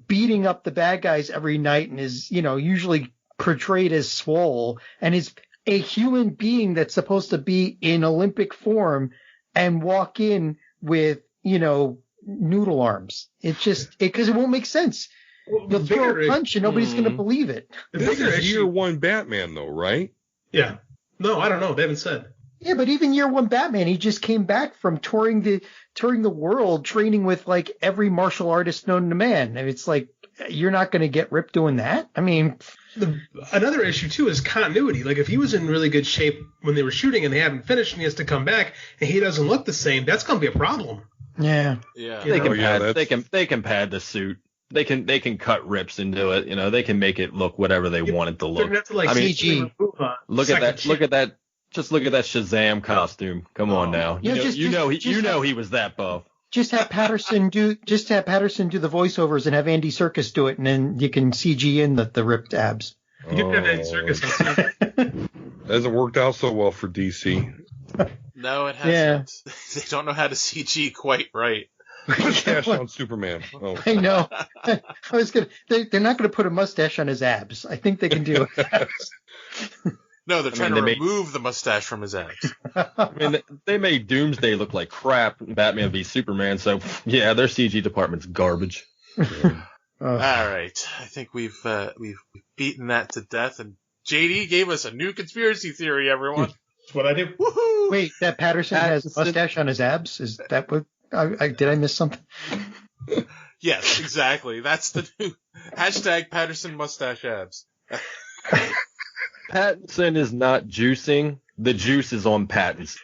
beating up the bad guys every night and is, usually portrayed as swole and is a human being that's supposed to be in Olympic form and walk in with, noodle arms. It's just because it won't make sense. You'll throw a punch and nobody's going to believe it. This is year one Batman, though, right? Yeah. No, I don't know. They haven't said. Yeah, but even year one Batman, he just came back from touring the world, training with every martial artist known to man. And it's you're not going to get ripped doing that. I mean, another issue too is continuity. If he was in really good shape when they were shooting and they haven't finished and he has to come back and he doesn't look the same, that's going to be a problem. Yeah. Yeah. They can pad the suit. They can cut rips into it. They can make it look whatever they want it to look. CG. Look at that. Just look at that Shazam costume. Come on now. He was that buff. Just have Patterson do the voiceovers and have Andy Serkis do it, and then you can CG in the ripped abs. You can have Andy Serkis. Hasn't worked out so well for DC. No, it hasn't. Yeah. They don't know how to CG quite right. Mustache on Superman. Oh. I know. They're not going to put a mustache on his abs. I think they can do it. No, they're trying to remove the mustache from his abs. I mean, they made Doomsday look like crap in Batman v Superman, so yeah, their CG department's garbage. All right, I think we've beaten that to death, and JD gave us a new conspiracy theory. Everyone, that's what I do. Woohoo! Wait, that Patterson has a mustache on his abs? Is that what? Did I miss something? Yes, exactly. That's the new hashtag Patterson mustache abs. Pattinson is not juicing. The juice is on Pattinson.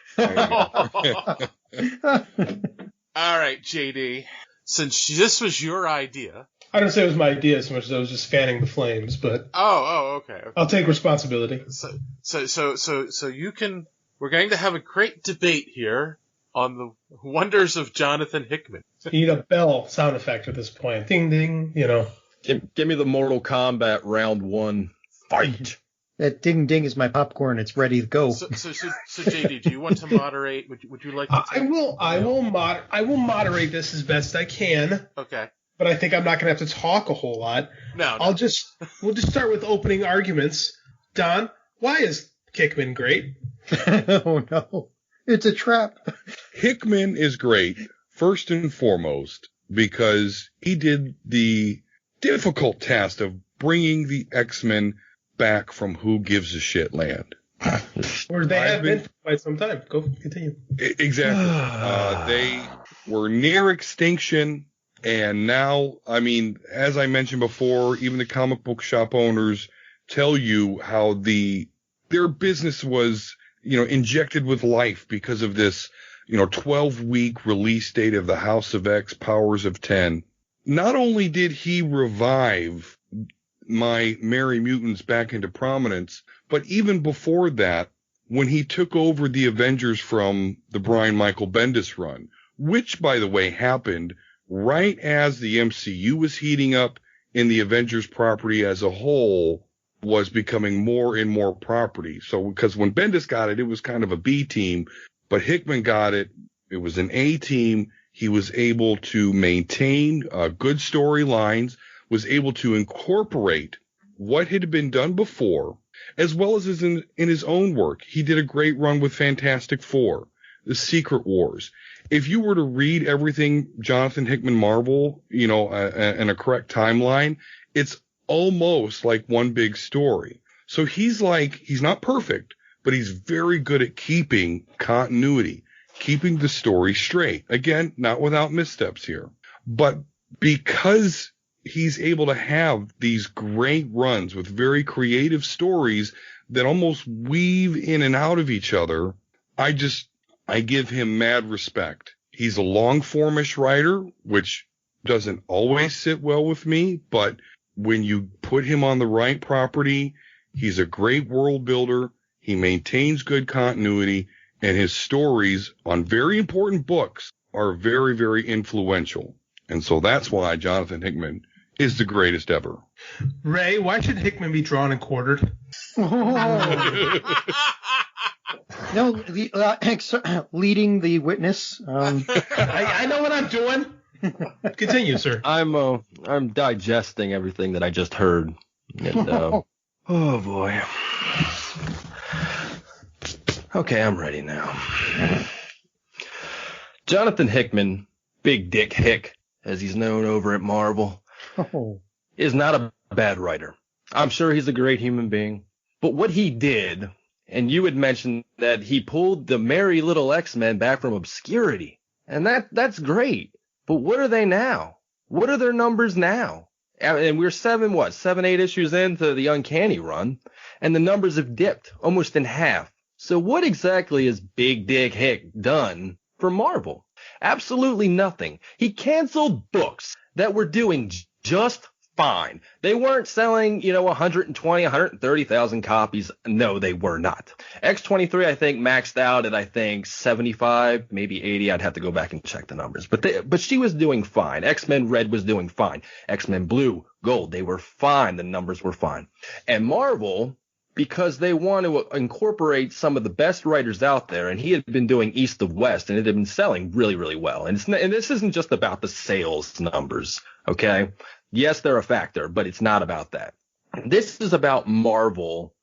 All right, JD. Since this was your idea. I don't say it was my idea so much as I was just fanning the flames, but. Okay. I'll take responsibility. So you can. We're going to have a great debate here on the wonders of Jonathan Hickman. You need a bell sound effect at this point. Ding, ding, Give me the Mortal Kombat round 1 fight. That ding ding is my popcorn. It's ready to go. So JD, do you want to moderate? Would you like to? I will moderate this as best I can. Okay. But I think I'm not going to have to talk a whole lot. No. We'll just start with opening arguments. Don, why is Hickman great? Oh no, it's a trap. Hickman is great first and foremost because he did the difficult task of bringing the X-Men back from who gives a shit land. Or they have been for quite some time. Go continue. Exactly. They were near extinction, and now, I mean, as I mentioned before, even the comic book shop owners tell you how their business was, injected with life because of this, 12-week release date of the House of X, Powers of 10. Not only did he revive my Merry Mutants back into prominence, but even before that, when he took over the Avengers from the Brian Michael Bendis run, which, by the way, happened right as the MCU was heating up and the Avengers property as a whole was becoming more and more property. So, because when Bendis got it, it was kind of a B team, but Hickman got it. It was an A team. He was able to maintain good storylines, was able to incorporate what had been done before, as well as in his own work. He did a great run with Fantastic Four, the Secret Wars. If you were to read everything Jonathan Hickman Marvel, in a correct timeline, it's almost like one big story. So he's not perfect, but he's very good at keeping continuity, keeping the story straight. Again, not without missteps here, but because he's able to have these great runs with very creative stories that almost weave in and out of each other. I give him mad respect. He's a long formish writer, which doesn't always sit well with me, but when you put him on the right property, he's a great world builder. He maintains good continuity, and his stories on very important books are very, very influential. And so that's why Jonathan Hickman is the greatest ever. Ray, why should Hickman be drawn and quartered? No, leading the witness. I know what I'm doing. Continue, sir. I'm digesting everything that I just heard. And, oh boy. Okay, I'm ready now. Jonathan Hickman, Big Dick Hick, as he's known over at Marvel, is not a bad writer. I'm sure he's a great human being. But what he did, and you had mentioned that he pulled the merry little X-Men back from obscurity, and that's great. But what are they now? What are their numbers now? And we're 7, 8 issues into the Uncanny run, and the numbers have dipped almost in half. So what exactly has Big Dick Hick done for Marvel? Absolutely nothing. He canceled books that were doing just fine. They weren't selling, 120, 130,000 copies. No, they were not. X-23, I think, maxed out at, 75, maybe 80. I'd have to go back and check the numbers. But she was doing fine. X-Men Red was doing fine. X-Men Blue, Gold, they were fine. The numbers were fine. And Marvel, because they want to incorporate some of the best writers out there, and he had been doing East of West, and it had been selling really, really well. And this isn't just about the sales numbers, okay? Yes, they're a factor, but it's not about that. This is about Marvel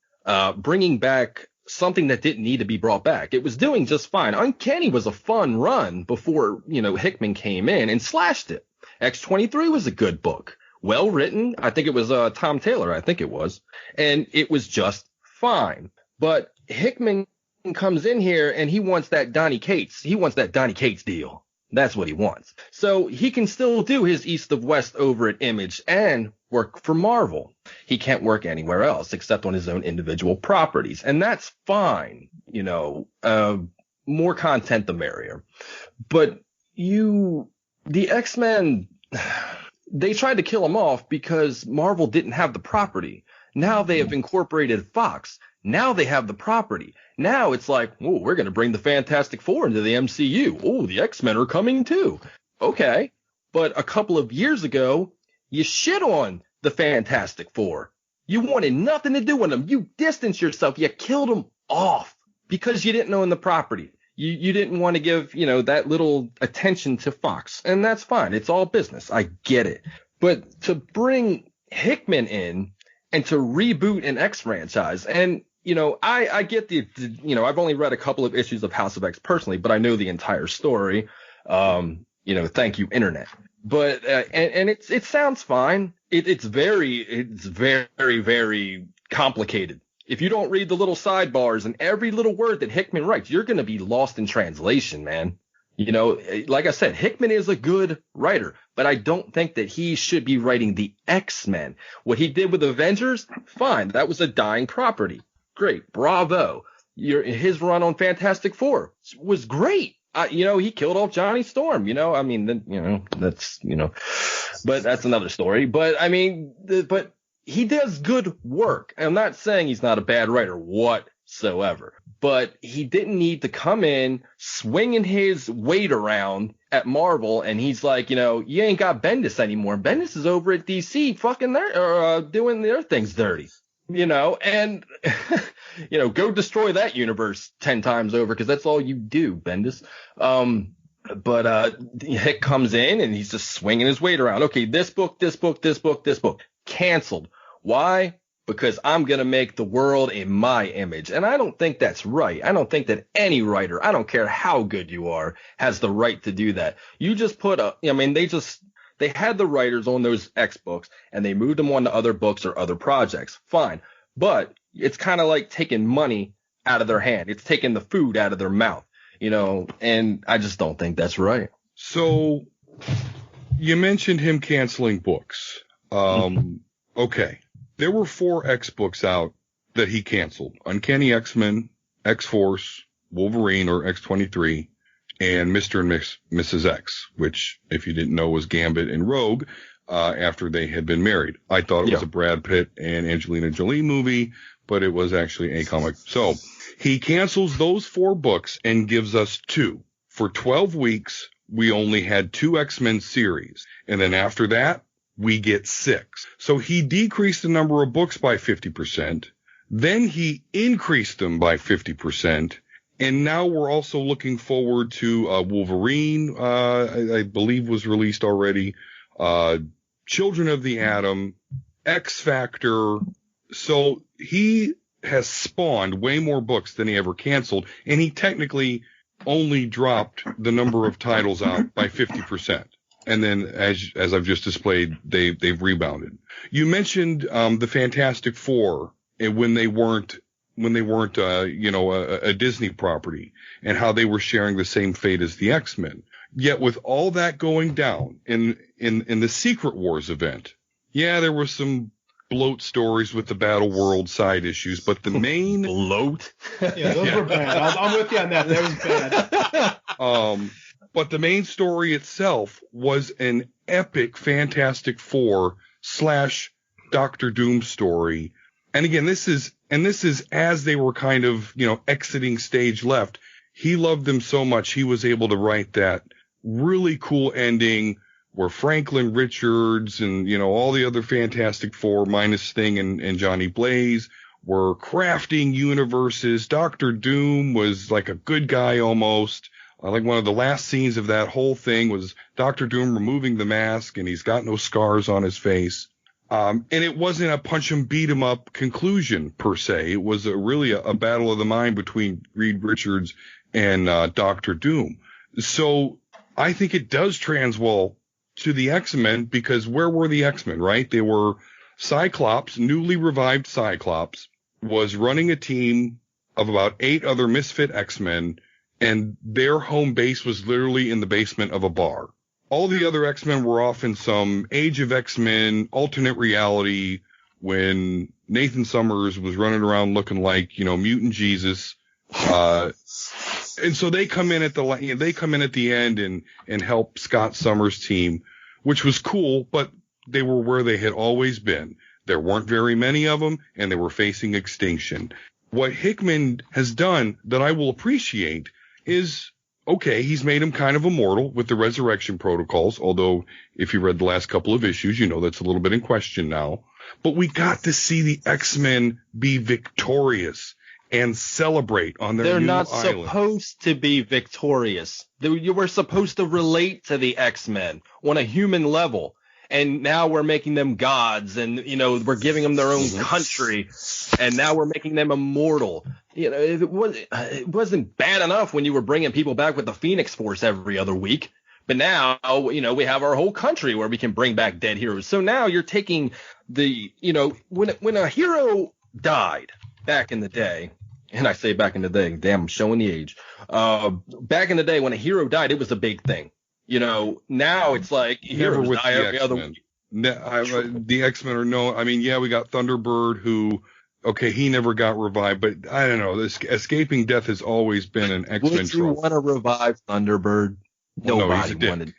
bringing back something that didn't need to be brought back. It was doing just fine. Uncanny was a fun run before, Hickman came in and slashed it. X-23 was a good book. Well written. I think it was Tom Taylor. I think it was. And it was just fine. But Hickman comes in here and he wants that Donny Cates. He wants that Donny Cates deal. That's what he wants. So he can still do his East of West over at Image and work for Marvel. He can't work anywhere else except on his own individual properties. And that's fine. More content the merrier. But the X-Men, they tried to kill him off because Marvel didn't have the property. Now they have incorporated Fox. Now they have the property. Now it's like, oh, we're going to bring the Fantastic Four into the MCU. Oh, the X-Men are coming too. Okay. But a couple of years ago, you shit on the Fantastic Four. You wanted nothing to do with them. You distanced yourself. You killed them off because you didn't own the property. You didn't want to give, that little attention to Fox. And that's fine. It's all business. I get it. But to bring Hickman in and to reboot an X franchise, and I get I've only read a couple of issues of House of X personally, but I know the entire story. Thank you, Internet. But and it sounds fine. It's very, very complicated. If you don't read the little sidebars and every little word that Hickman writes, you're going to be lost in translation, man. Like I said, Hickman is a good writer, but I don't think that he should be writing the X-Men. What he did with Avengers, fine. That was a dying property. Great. Bravo. His run on Fantastic Four was great. He killed off Johnny Storm, that's, but that's another story. But but he does good work. I'm not saying he's not a bad writer whatsoever, but he didn't need to come in swinging his weight around at Marvel. And he's like, you ain't got Bendis anymore. Bendis is over at DC fucking doing their things dirty. And, go destroy that universe 10 times over because that's all you do, Bendis. But Hick comes in and he's just swinging his weight around. Okay, this book, canceled. Why? Because I'm going to make the world in my image. And I don't think that's right. I don't think that any writer, I don't care how good you are, has the right to do that. You just they had the writers on those X books and they moved them on to other books or other projects. Fine. But it's kind of like taking money out of their hand. It's taking the food out of their mouth, and I just don't think that's right. So you mentioned him canceling books. Okay. There were 4 X books out that he canceled: Uncanny X-Men, X-Force, Wolverine or X-23, and Mr. and Mrs. X, which, if you didn't know, was Gambit and Rogue, after they had been married. I thought it was a Brad Pitt and Angelina Jolie movie, but it was actually a comic. So he cancels those 4 books and gives us 2. For 12 weeks, we only had 2 X-Men series. And then after that, we get 6. So he decreased the number of books by 50%. Then he increased them by 50%. And now we're also looking forward to Wolverine, I believe was released already, Children of the Atom, X Factor. So he has spawned way more books than he ever canceled, and he technically only dropped the number of titles out by 50%. And then, as I've just displayed, they've rebounded. You mentioned the Fantastic Four, and when they weren't a Disney property, and how they were sharing the same fate as the X-Men. Yet with all that going down in the Secret Wars event, there were some bloat stories with the Battle World side issues, but the main bloat, those were bad. I'm with you on that. That was bad. But the main story itself was an epic Fantastic Four / Doctor Doom story. And again, this is as they were kind of, exiting stage left. He loved them so much, he was able to write that really cool ending where Franklin Richards and, all the other Fantastic Four minus Sting and Johnny Blaze were crafting universes. Doctor Doom was like a good guy almost. Like one of the last scenes of that whole thing was Doctor Doom removing the mask, and he's got no scars on his face. And it wasn't a punch 'em beat 'em up conclusion per se. It was really a battle of the mind between Reed Richards and Doctor Doom. So I think it does transwell to the X-Men, because where were the X-Men, right? They were Cyclops, newly revived Cyclops, was running a team of about 8 other misfit X-Men, and their home base was literally in the basement of a bar. All the other X-Men were off in some Age of X-Men alternate reality when Nathan Summers was running around looking like, mutant Jesus. And so they come in at the end and help Scott Summers' team, which was cool, but they were where they had always been. There weren't very many of them, and they were facing extinction. What Hickman has done that I will appreciate is, okay, he's made him kind of immortal with the resurrection protocols, although if you read the last couple of issues, that's a little bit in question now. But we got to see the X-Men be victorious and celebrate on their They're new not island. supposed to be victorious. You were supposed to relate to the X-Men on a human level. And now we're making them gods, and, we're giving them their own country, and now we're making them immortal. It wasn't bad enough when you were bringing people back with the Phoenix Force every other week. But now, we have our whole country where we can bring back dead heroes. So now you're taking when a hero died back in the day, and I say back in the day, damn, I'm showing the age. Back in the day when a hero died, it was a big thing. Now it's like heroes die every other week. The X-Men are known. I mean, we got Thunderbird, who, okay, he never got revived, but I don't know. This escaping death has always been an X-Men trope. Would you want to revive Thunderbird? Nobody wanted.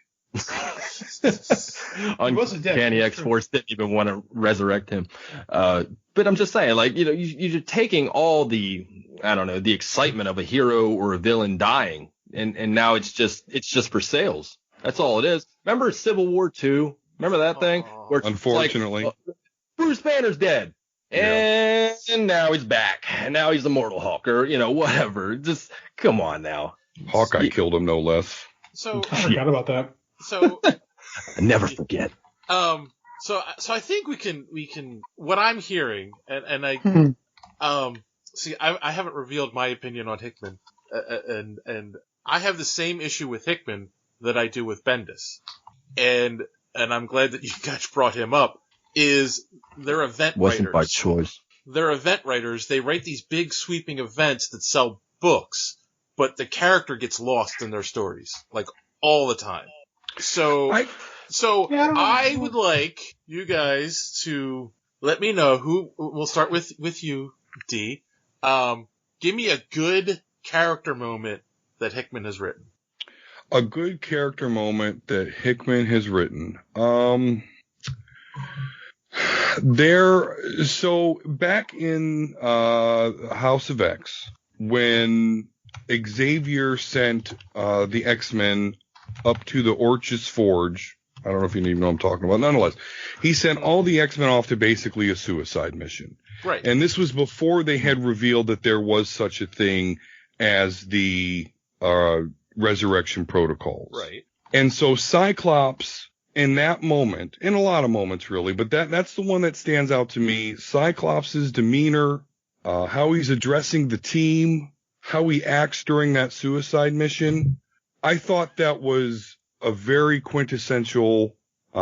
Uncanny X-Force didn't even want to resurrect him. But I'm just saying, you're taking all the excitement of a hero or a villain dying, and now it's just for sales. That's all it is. Remember Civil War II? Remember that thing? Where unfortunately, Bruce Banner's dead, and now he's back, and now he's Immortal Hulk, or whatever. Just come on now. Hawkeye killed him, no less. So I forgot about that. So I never forget. So I think we can. What I'm hearing, and I see, I haven't revealed my opinion on Hickman, and I have the same issue with Hickman that I do with Bendis, and I'm glad that you guys brought him up. Is they're event Wasn't writers? by choice. They're event writers. They write these big sweeping events that sell books, but the character gets lost in their stories, like all the time. So I would like you guys to let me know who. We'll start with you, D. Give me a good character moment that Hickman has written. A good character moment that Hickman has written. So back in House of X, when Xavier sent the X-Men up to the Orchis Forge, I don't know if you even know what I'm talking about. Nonetheless, he sent all the X-Men off to basically a suicide mission. Right. And this was before they had revealed that there was such a thing as the resurrection protocols. Right. And so Cyclops, in that moment, in a lot of moments really, but that's the one that stands out to me. Cyclops' demeanor, how he's addressing the team, how he acts during that suicide mission. I thought that was a very quintessential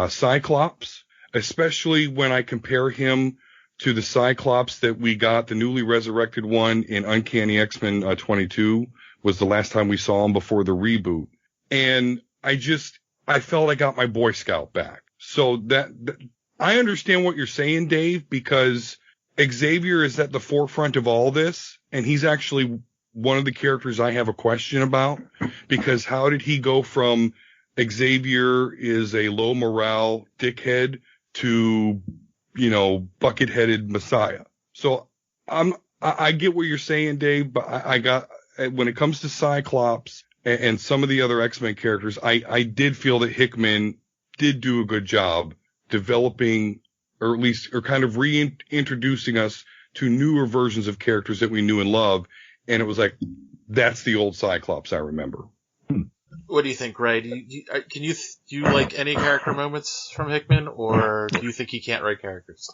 Cyclops, especially when I compare him to the Cyclops that we got, the newly resurrected one in Uncanny X-Men 22 was the last time we saw him before the reboot. And I felt I got my Boy Scout back. So that I understand what you're saying, Dave, because Xavier is at the forefront of all this, and he's actually one of the characters I have a question about, because how did he go from Xavier is a low morale dickhead to, bucket-headed messiah? So I get what you're saying, Dave, but when it comes to Cyclops and some of the other X-Men characters, I did feel that Hickman did do a good job developing, or kind of reintroducing us to newer versions of characters that we knew and loved. And it was like, that's the old Cyclops I remember. What do you think, Ray? Do you like any character moments from Hickman, or do you think he can't write characters?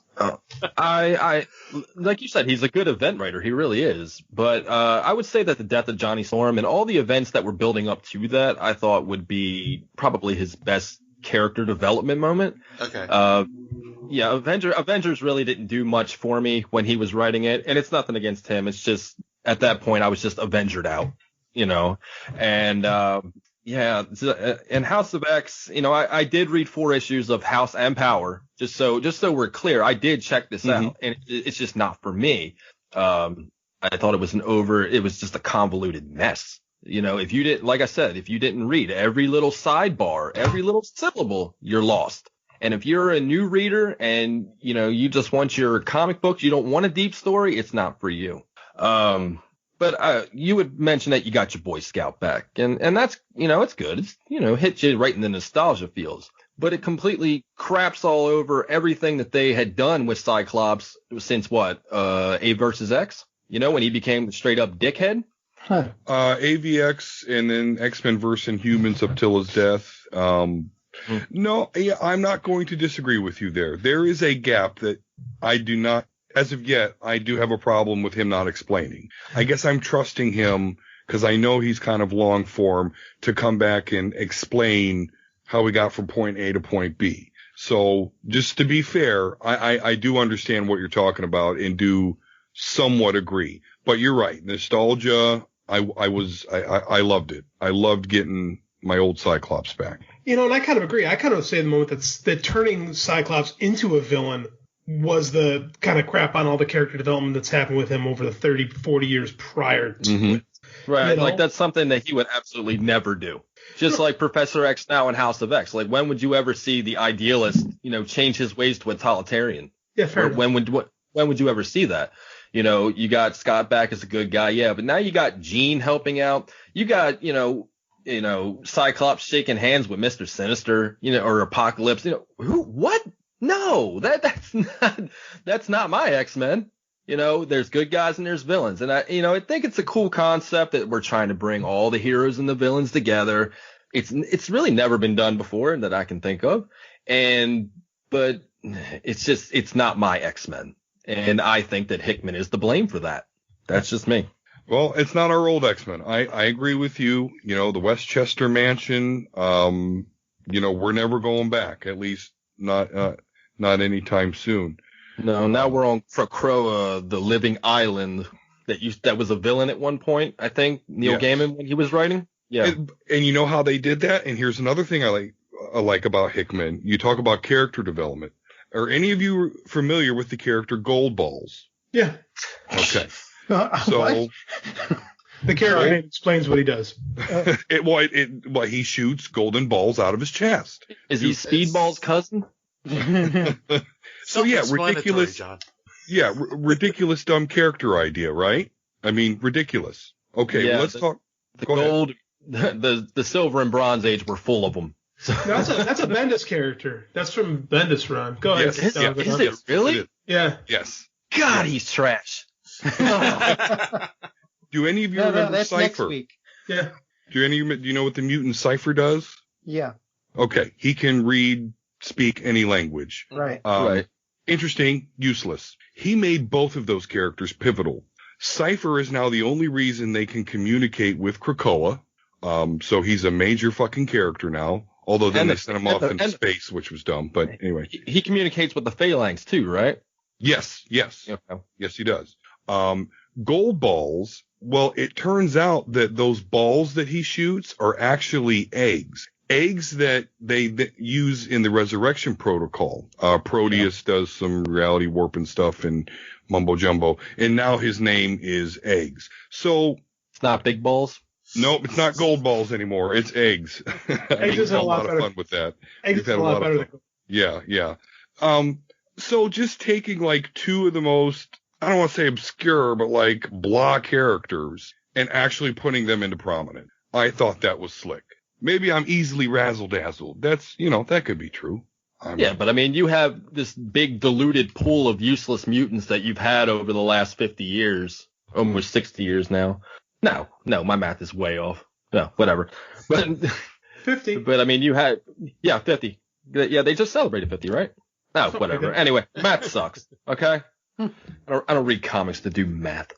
I like you said, he's a good event writer. He really is. But I would say that the death of Johnny Storm and all the events that were building up to that, I thought would be probably his best character development moment. Okay. Avengers really didn't do much for me when he was writing it, and it's nothing against him. It's just at that point I was just Avengered out, and in House of X, I did read 4 issues of House and Power, just so we're clear. I did check this out, and it's just not for me. I thought it was just a convoluted mess. If you didn't, like I said, if you didn't read every little sidebar, every little syllable, you're lost. And if you're a new reader and, you just want your comic books, you don't want a deep story, it's not for you. But you would mention that you got your Boy Scout back, and that's, it's good. It's, hits you right in the nostalgia feels. But it completely craps all over everything that they had done with Cyclops since A versus X? When he became straight up dickhead? AVX and then X-Men vs. Inhumans up till his death. No, I'm not going to disagree with you there. There is a gap that I do not, as of yet, I do have a problem with him not explaining. I guess I'm trusting him because I know he's kind of long form to come back and explain how we got from point A to point B. So just to be fair, I do understand what you're talking about and do somewhat agree. But you're right. Nostalgia, I loved it. I loved getting my old Cyclops back. And I kind of agree. I kind of say the moment that turning Cyclops into a villain was the kind of crap on all the character development that's happened with him over the 30, 40 years prior to it. Right. Like that's something that he would absolutely never do. Just like Professor X now in House of X. Like when would you ever see the idealist, change his ways to a totalitarian? Yeah, fair enough. When would you ever see that? You got Scott back as a good guy, yeah, but now you got Jean helping out. You got, Cyclops shaking hands with Mr. Sinister, or Apocalypse. What? No, that's not my X-Men. There's good guys and there's villains. And I think it's a cool concept that we're trying to bring all the heroes and the villains together. It's really never been done before that I can think of. But it's not my X-Men. And I think that Hickman is to blame for that. That's just me. Well, it's not our old X-Men. I agree with you. The Westchester Mansion, we're never going back, at least not anytime soon. No, now we're on Krakoa, the Living Island that was a villain at one point, I think, Neil Gaiman when he was writing. Yeah. And you know how they did that? And here's another thing I like about Hickman. You talk about character development. Are any of you familiar with the character Goldballs? Yeah. Okay. So What? The character name explains what he does. He shoots golden balls out of his chest. Is he Speedball's cousin? So yeah, ridiculous. John. Yeah, ridiculous, dumb character idea, right? I mean, ridiculous. Okay, Yeah, let's talk. The Go ahead. gold, the silver and bronze age were full of them. No, that's a Bendis character. That's from Bendis run. Go ahead. Yes, yeah. Is it really? It is. Yeah. Yes. God, he's trash. Do any of you No, remember that's next Cypher? week. Yeah. Do you know what the mutant Cypher does? Yeah. Okay, he can speak any language. Right. Right. Interesting, useless. He made both of those characters pivotal. Cypher is now the only reason they can communicate with Krakoa. So he's a major fucking character now. Although then they sent him off into space, which was dumb. But anyway. He communicates with the Phalanx too, right? Yes. Okay. Yes, he does. Gold balls. Well, it turns out that those balls that he shoots are actually eggs. Eggs that they use in the Resurrection Protocol. Proteus does some reality warping stuff and mumbo jumbo, and now his name is Eggs. So it's not big balls. Nope, it's not gold balls anymore. It's eggs. Eggs is a lot of fun with that. Eggs is a lot better than gold. Yeah. So just taking like two of the most, I don't want to say obscure, but like blah characters and actually putting them into prominent. I thought that was slick. Maybe I'm easily razzle-dazzled. That's, that could be true. But I mean, you have this big diluted pool of useless mutants that you've had over the last 50 years, almost 60 years now. No, my math is way off. No, whatever. But 50. But I mean, you had, 50. Yeah, they just celebrated 50, right? No, whatever. Anyway, math sucks. Okay. I don't read comics to do math.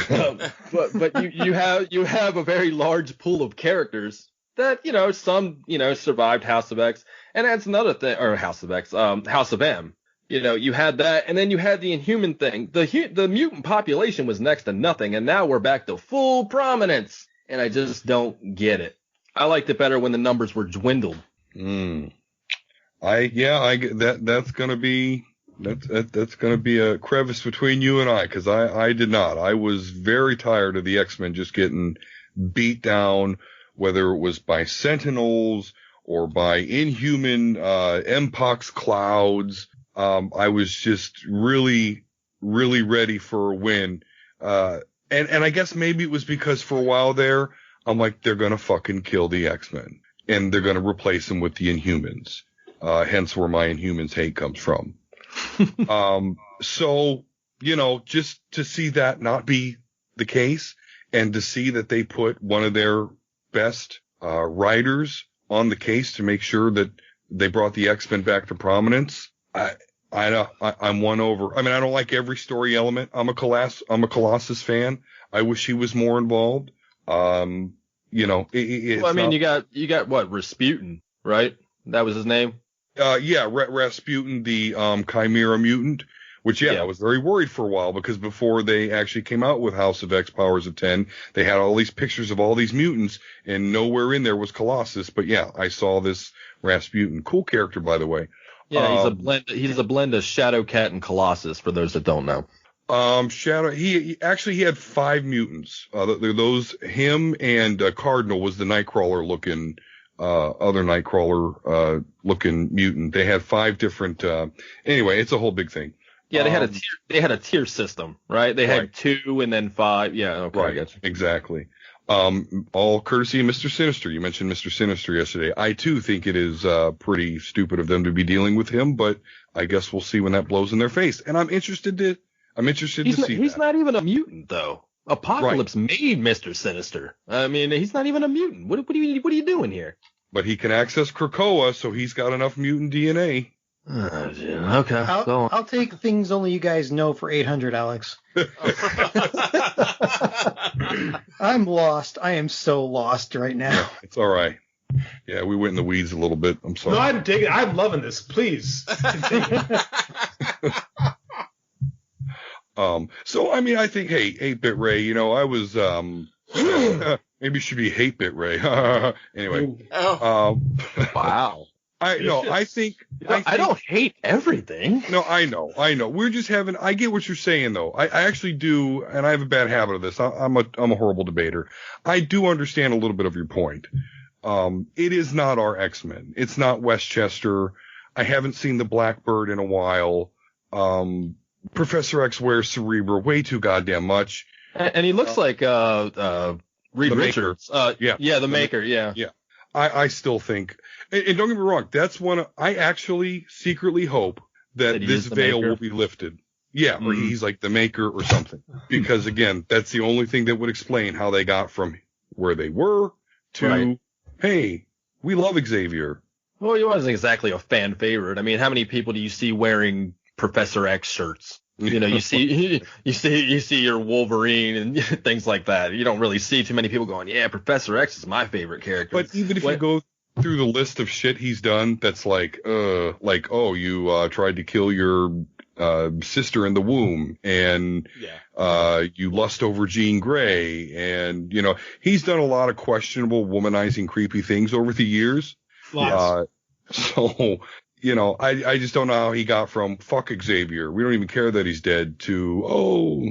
But you have a very large pool of characters that, some, survived House of X. And that's another thing, or House of X, House of M. You had that, and then you had the Inhuman thing. The mutant population was next to nothing, and now we're back to full prominence. And I just don't get it. I liked it better when the numbers were dwindled. That's gonna be a crevice between you and I, because I did not. I was very tired of the X-Men just getting beat down, whether it was by Sentinels or by Inhuman Mpox clouds. I was just really, really ready for a win. And I guess maybe it was because for a while there, I'm like, they're going to fucking kill the X-Men and they're going to replace them with the Inhumans. Hence where my Inhumans hate comes from. So, just to see that not be the case and to see that they put one of their best, writers on the case to make sure that they brought the X-Men back to prominence. I'm won over. I mean, I don't like every story element. I'm a Colossus fan. I wish he was more involved. You got what, Rasputin, right? That was his name? Rasputin, the Chimera mutant, which I was very worried for a while because before they actually came out with House of X Powers of 10, they had all these pictures of all these mutants and nowhere in there was Colossus. But I saw this Rasputin. Cool character, by the way. Yeah, he's a blend of Shadowcat and Colossus, for those that don't know. He had 5 mutants. Those, him and Cardinal was the Nightcrawler looking, other Nightcrawler, looking mutant. They had 5 different, anyway, it's a whole big thing. Yeah, they had a tier system, right? They had 2 and then 5. Yeah, okay, right, I guess. Exactly. All courtesy of Mr. Sinister. You mentioned Mr. Sinister yesterday. I too think it is pretty stupid of them to be dealing with him, but I guess we'll see when that blows in their face. And I'm interested to see. He's not even a mutant though. Apocalypse made Mr. Sinister. I mean, he's not even a mutant. What are you doing here? But he can access Krakoa, so he's got enough mutant DNA. Okay. I'll take things only you guys know for 800, Alex. I'm lost. I am so lost right now. Yeah, it's all right. Yeah, we went in the weeds a little bit. I'm sorry. No, I'm digging. I'm loving this. Please continue. So I mean, I think, hey, 8-Bit Ray. I was maybe it should be 8-Bit Ray. Anyway. Wow. I think I don't hate everything. No, I know. We're just having. I get what you're saying, though. I actually do, and I have a bad habit of this. I'm a horrible debater. I do understand a little bit of your point. It is not our X-Men. It's not Westchester. I haven't seen the Blackbird in a while. Professor X wears Cerebra way too goddamn much. And he looks like Reed Richards. The Maker. Yeah. I still think, and don't get me wrong, that's one. I actually secretly hope that this veil will be lifted. Yeah, or he's like the Maker or something. Because again, that's the only thing that would explain how they got from where they were to, hey, we love Xavier. Well, he wasn't exactly a fan favorite. I mean, how many people do you see wearing Professor X shirts? You know, you see your Wolverine and things like that. You don't really see too many people going, yeah, Professor X is my favorite character. But even if you go through the list of shit he's done, that's like, oh, you tried to kill your sister in the womb, and you lust over Jean Grey, and you know, he's done a lot of questionable, womanizing, creepy things over the years. So, you know, I just don't know how he got from fuck Xavier, we don't even care that he's dead, to, oh,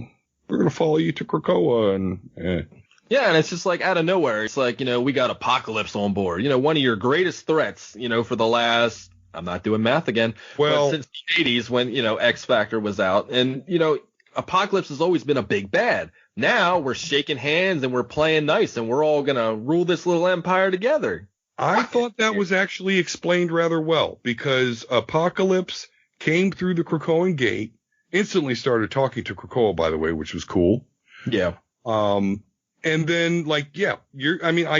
we're going to follow you to Krakoa, and Yeah, and it's just like out of nowhere. It's like, you know, we got Apocalypse on board. You know, one of your greatest threats, you know, for the last, I'm not doing math again, but since the 80s when, you know, X Factor was out. And, you know, Apocalypse has always been a big bad. Now we're shaking hands and we're playing nice and we're all going to rule this little empire together. I thought that was actually explained rather well, because Apocalypse came through the Krakoan gate, instantly started talking to Krakoa, by the way, which was cool. Yeah. And then, like, I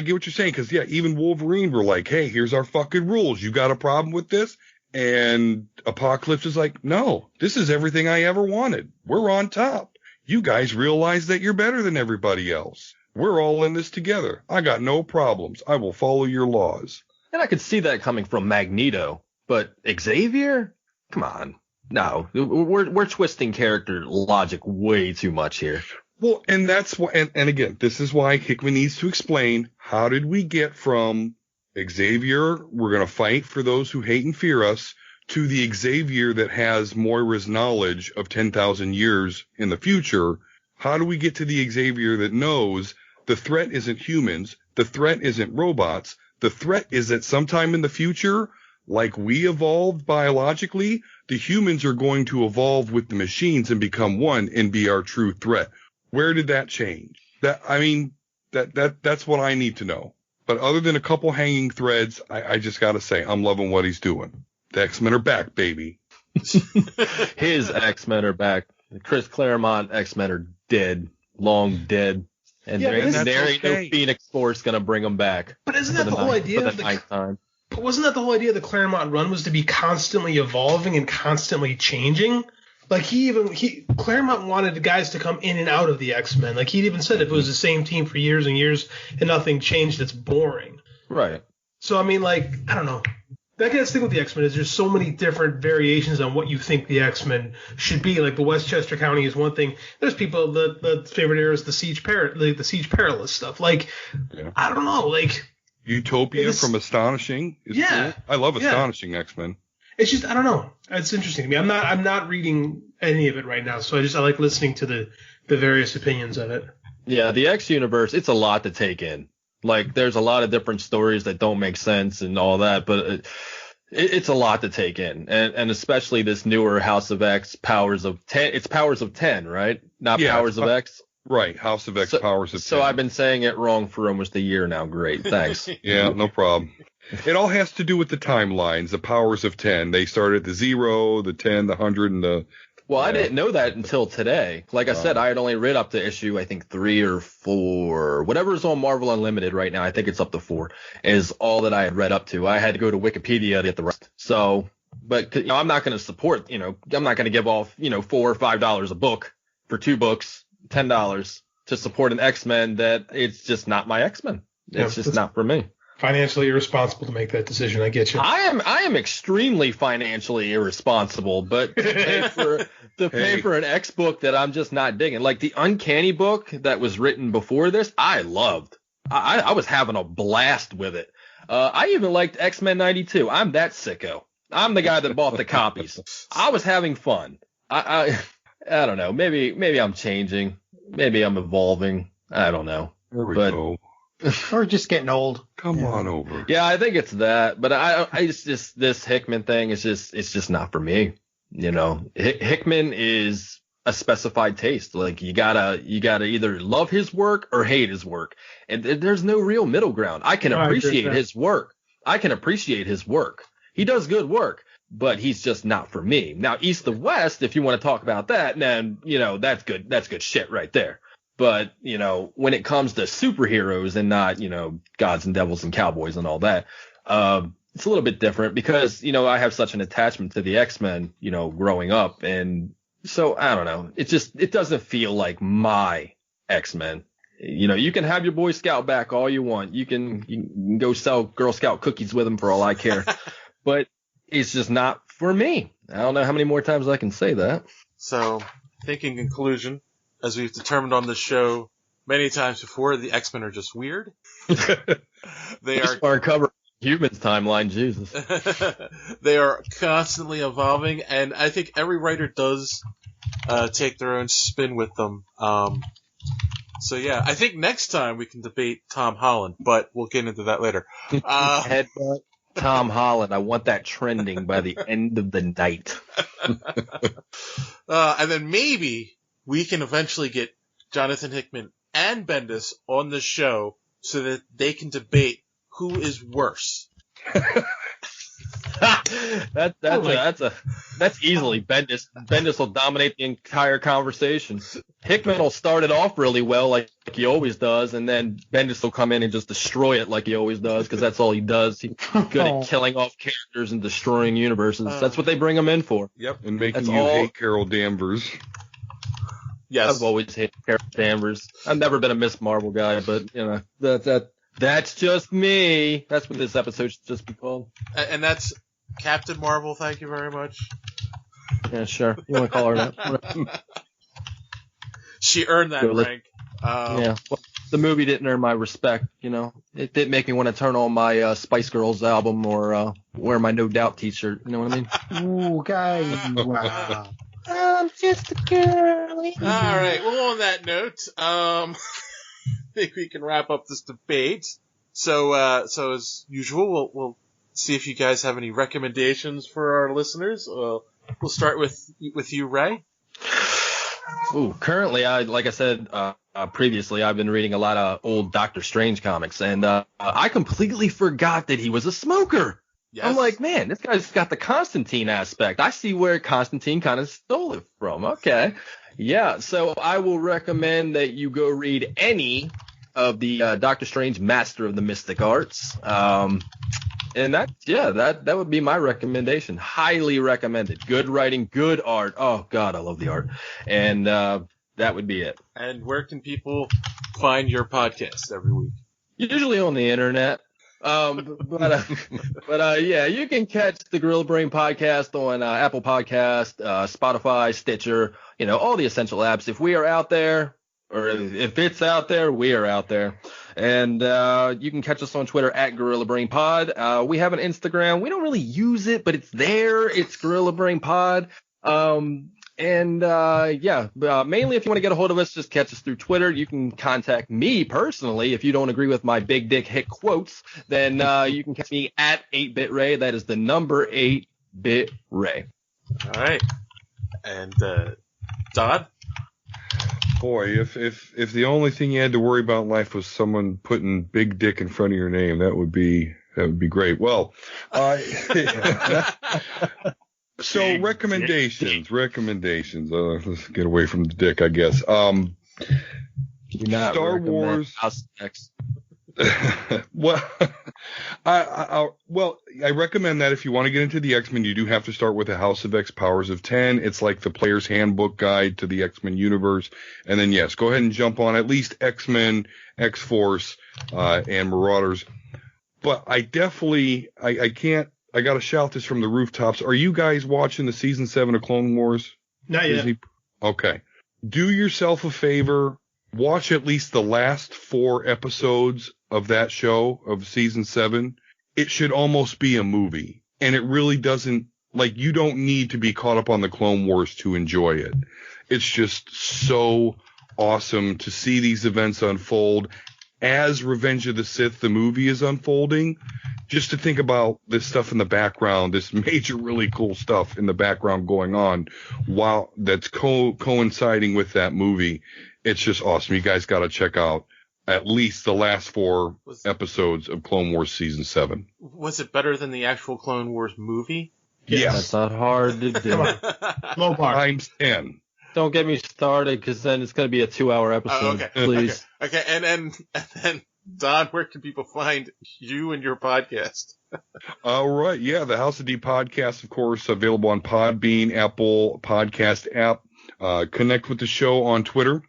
get what you're saying, because, even Wolverine were like, hey, here's our fucking rules. You got a problem with this? And Apocalypse is like, no, this is everything I ever wanted. We're on top. You guys realize that you're better than everybody else. We're all in this together. I got no problems. I will follow your laws. And I could see that coming from Magneto. But Xavier? Come on. No, we're twisting character logic way too much here. Well, and that's why, and again, this is why Hickman needs to explain, how did we get from Xavier, we're going to fight for those who hate and fear us, to the Xavier that has Moira's knowledge of 10,000 years in the future? How do we get to the Xavier that knows the threat isn't humans, the threat isn't robots, the threat is that sometime in the future, like we evolved biologically, the humans are going to evolve with the machines and become one and be our true threat. Where did that change? That's what I need to know. But other than a couple hanging threads, I just got to say, I'm loving what he's doing. The X-Men are back, baby. His X-Men are back. Chris Claremont X-Men are dead, long dead. And there ain't no Phoenix Force going to bring them back. But isn't that the whole idea of the ninth time? But wasn't that the whole idea of the Claremont run, was to be constantly evolving and constantly changing? Like Claremont wanted the guys to come in and out of the X-Men. Like he'd even said if it was the same team for years and years and nothing changed, it's boring. Right. So I mean, like, I don't know. That guy's thing with the X-Men is there's so many different variations on what you think the X-Men should be. Like the Westchester County is one thing. There's people the favorite era is the Siege Perilous stuff. Like, I don't know. Like Utopia from Astonishing. Cool. I love Astonishing X-Men. It's just, I don't know. It's interesting to me. I'm not reading any of it right now, so I like listening to the various opinions of it. Yeah, the X universe, it's a lot to take in. Like, there's a lot of different stories that don't make sense and all that, but it's a lot to take in. And especially this newer House of X, Powers of 10. It's Powers of 10, right? Not Powers of X? Right, House of X, Powers of 10. So I've been saying it wrong for almost a year now. Great, thanks. Yeah, no problem. It all has to do with the timelines, the Powers of 10. They started at the 0, the 10, the 100, and the... Well, I didn't know that until today. Like I said, I had only read up to issue, I think, 3 or 4. Whatever's on Marvel Unlimited right now, I think it's up to 4, is all that I had read up to. I had to go to Wikipedia to get the rest. So, but, you know, I'm not going to support, you know, I'm not going to give off, you know, $4 or $5 a book for 2 books, $10 to support an X-Men that it's just not my X-Men. It's just not for me. Financially irresponsible to make that decision. I get you. I am extremely financially irresponsible, but to pay for an X book that I'm just not digging. Like the Uncanny book that was written before this, I loved. I was having a blast with it. I even liked X-Men 92. I'm that sicko. I'm the guy that bought the copies. I was having fun. I don't know. Maybe I'm changing. Maybe I'm evolving. I don't know. There we go. Or just getting old. Come on over. Yeah, I think it's that. But it's just this Hickman thing is just not for me. You know, Hickman is a specified taste. Like you gotta either love his work or hate his work, and there's no real middle ground. I can appreciate his work. He does good work, but he's just not for me. Now, East of West, if you want to talk about that, then that's good. That's good shit right there. But when it comes to superheroes and not gods and devils and cowboys and all that, it's a little bit different because I have such an attachment to the X-Men, growing up, and so I don't know. It doesn't feel like my X-Men. You can have your Boy Scout back all you want. You can go sell Girl Scout cookies with them for all I care. But it's just not for me. I don't know how many more times I can say that. So, I think in conclusion, as we've determined on this show many times before, the X-Men are just weird. They are covering humans timeline, Jesus. They are constantly evolving, and I think every writer does take their own spin with them. So yeah, I think next time we can debate Tom Holland, but we'll get into that later. Headbutt Tom Holland. I want that trending by the end of the night. And then maybe we can eventually get Jonathan Hickman and Bendis on the show so that they can debate who is worse. That's easily Bendis. Bendis will dominate the entire conversation. Hickman will start it off really well, like he always does, and then Bendis will come in and just destroy it like he always does, because that's all he does. He's good at killing off characters and destroying universes. That's what they bring him in for. Yep, and making hate Carol Danvers. Yes, I've always hated Carol Danvers. I've never been a Miss Marvel guy, but that's just me. That's what this episode should just be called. And that's Captain Marvel. Thank you very much. Yeah, sure. You want to call her that? She earned that rank. Yeah. Well, the movie didn't earn my respect. It didn't make me want to turn on my Spice Girls album or wear my No Doubt T-shirt. You know what I mean? Ooh, guys! Wow. I'm just a girl. All right. Well, on that note, I think we can wrap up this debate. So as usual, we'll see if you guys have any recommendations for our listeners. We'll start with you, Ray. Ooh, currently, like I said previously, I've been reading a lot of old Doctor Strange comics, and I completely forgot that he was a smoker. Yes. I'm like, man, this guy's got the Constantine aspect. I see where Constantine kind of stole it from. Okay. Yeah, so I will recommend that you go read any of the Doctor Strange Master of the Mystic Arts. And that would be my recommendation. Highly recommended. Good writing, good art. Oh, God, I love the art. And that would be it. And where can people find your podcast every week? Usually on the internet. But yeah, you can catch the Gorilla Brain podcast on Apple Podcast, Spotify, Stitcher, all the essential apps. If we are out there, or if it's out there, we are out there. And you can catch us on Twitter at Gorilla Brain Pod. We have an Instagram. We don't really use it, but it's there. It's Gorilla Brain Pod. Mainly if you want to get a hold of us, just catch us through Twitter. You can contact me personally. If you don't agree with my big dick Hick quotes, then you can catch me at 8-Bit Ray. That is the number 8-Bit Ray. All right. And Dodd? Boy, if the only thing you had to worry about in life was someone putting big dick in front of your name, that would be great. Well, so recommendations. Let's get away from the dick, I guess. Star Wars. Well, I recommend that if you want to get into the X-Men, you do have to start with the House of X Powers of 10. It's like the player's handbook guide to the X-Men universe. And then, yes, go ahead and jump on at least X-Men, X-Force, and Marauders. But I definitely, I got to shout this from the rooftops. Are you guys watching the season 7 of Clone Wars? Not yet. Okay. Do yourself a favor. Watch at least the last 4 episodes of that show of season 7. It should almost be a movie. and it really doesn't, like, you don't need to be caught up on the Clone Wars to enjoy it. It's just so awesome to see these events unfold as Revenge of the Sith, the movie, is unfolding. Just to think about this stuff in the background, this major, really cool stuff in the background going on while that's coinciding with that movie. It's just awesome. You guys got to check out at least the last 4 episodes of Clone Wars Season 7. Was it better than the actual Clone Wars movie? Yes. That's not hard to do. Low bar. Times 10. Don't get me started, because then it's going to be a 2-hour episode. Okay. Please. Okay. And then, Don, where can people find you and your podcast? All right. Yeah. The House of D podcast, of course, available on Podbean, Apple Podcast app. Connect with the show on Twitter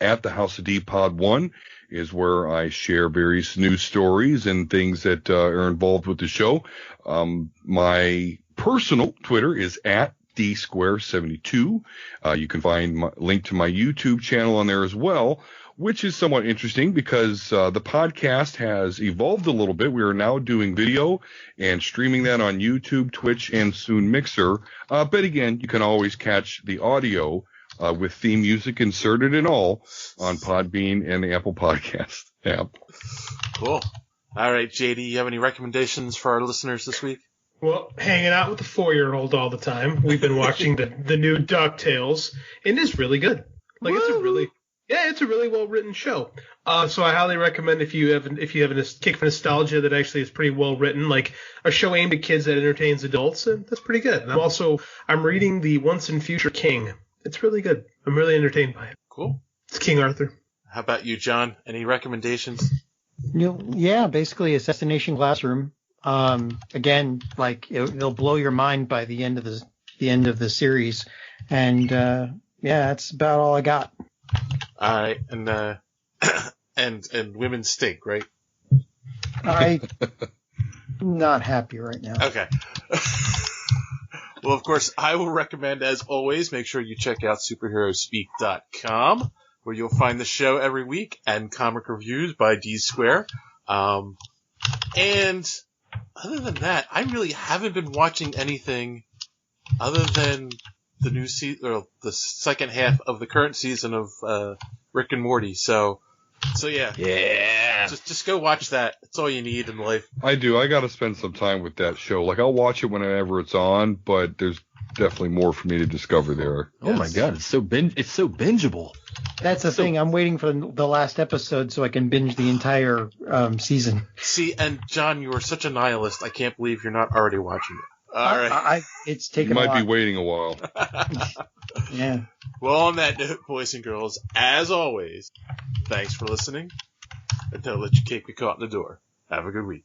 at the House of D Pod 1 is where I share various news stories and things that are involved with the show. My personal Twitter is at D-Square72. You can find my link to my YouTube channel on there as well, which is somewhat interesting because the podcast has evolved a little bit. We are now doing video and streaming that on YouTube, Twitch, and soon Mixer. But again, you can always catch the audio with theme music inserted and all on Podbean and the Apple Podcast app. Cool. All right, JD, you have any recommendations for our listeners this week? Well, hanging out with the 4-year-old all the time. We've been watching the new DuckTales, and it's really good. Like, it's a really well written show. So I highly recommend if you have a kick for nostalgia that actually is pretty well written, like a show aimed at kids that entertains adults, and that's pretty good. And I'm reading the Once and Future King. It's really good. I'm really entertained by it. Cool. It's King Arthur. How about you, John? Any recommendations? Yeah, basically Assassination Classroom. Again, like it'll blow your mind by the end of the series, and yeah, that's about all I got. All right, and women stink, right? I'm not happy right now. Okay. Well, of course, I will recommend, as always, make sure you check out superheroespeak.com, where you'll find the show every week and comic reviews by D Square. And other than that, I really haven't been watching anything other than the new season, or the second half of the current season of Rick and Morty. So yeah. Yeah. Just go watch that. That's all you need in life. I do. I got to spend some time with that show. Like, I'll watch it whenever it's on, but there's definitely more for me to discover there. Oh my God, it's so bingeable. That's the thing. I'm waiting for the last episode so I can binge the entire season. See, and John, you are such a nihilist. I can't believe you're not already watching it. All right. It's taken You might a while. be waiting a while. Yeah. Well, on that note, boys and girls, as always, thanks for listening. And don't let your cake be caught in the door. Have a good week.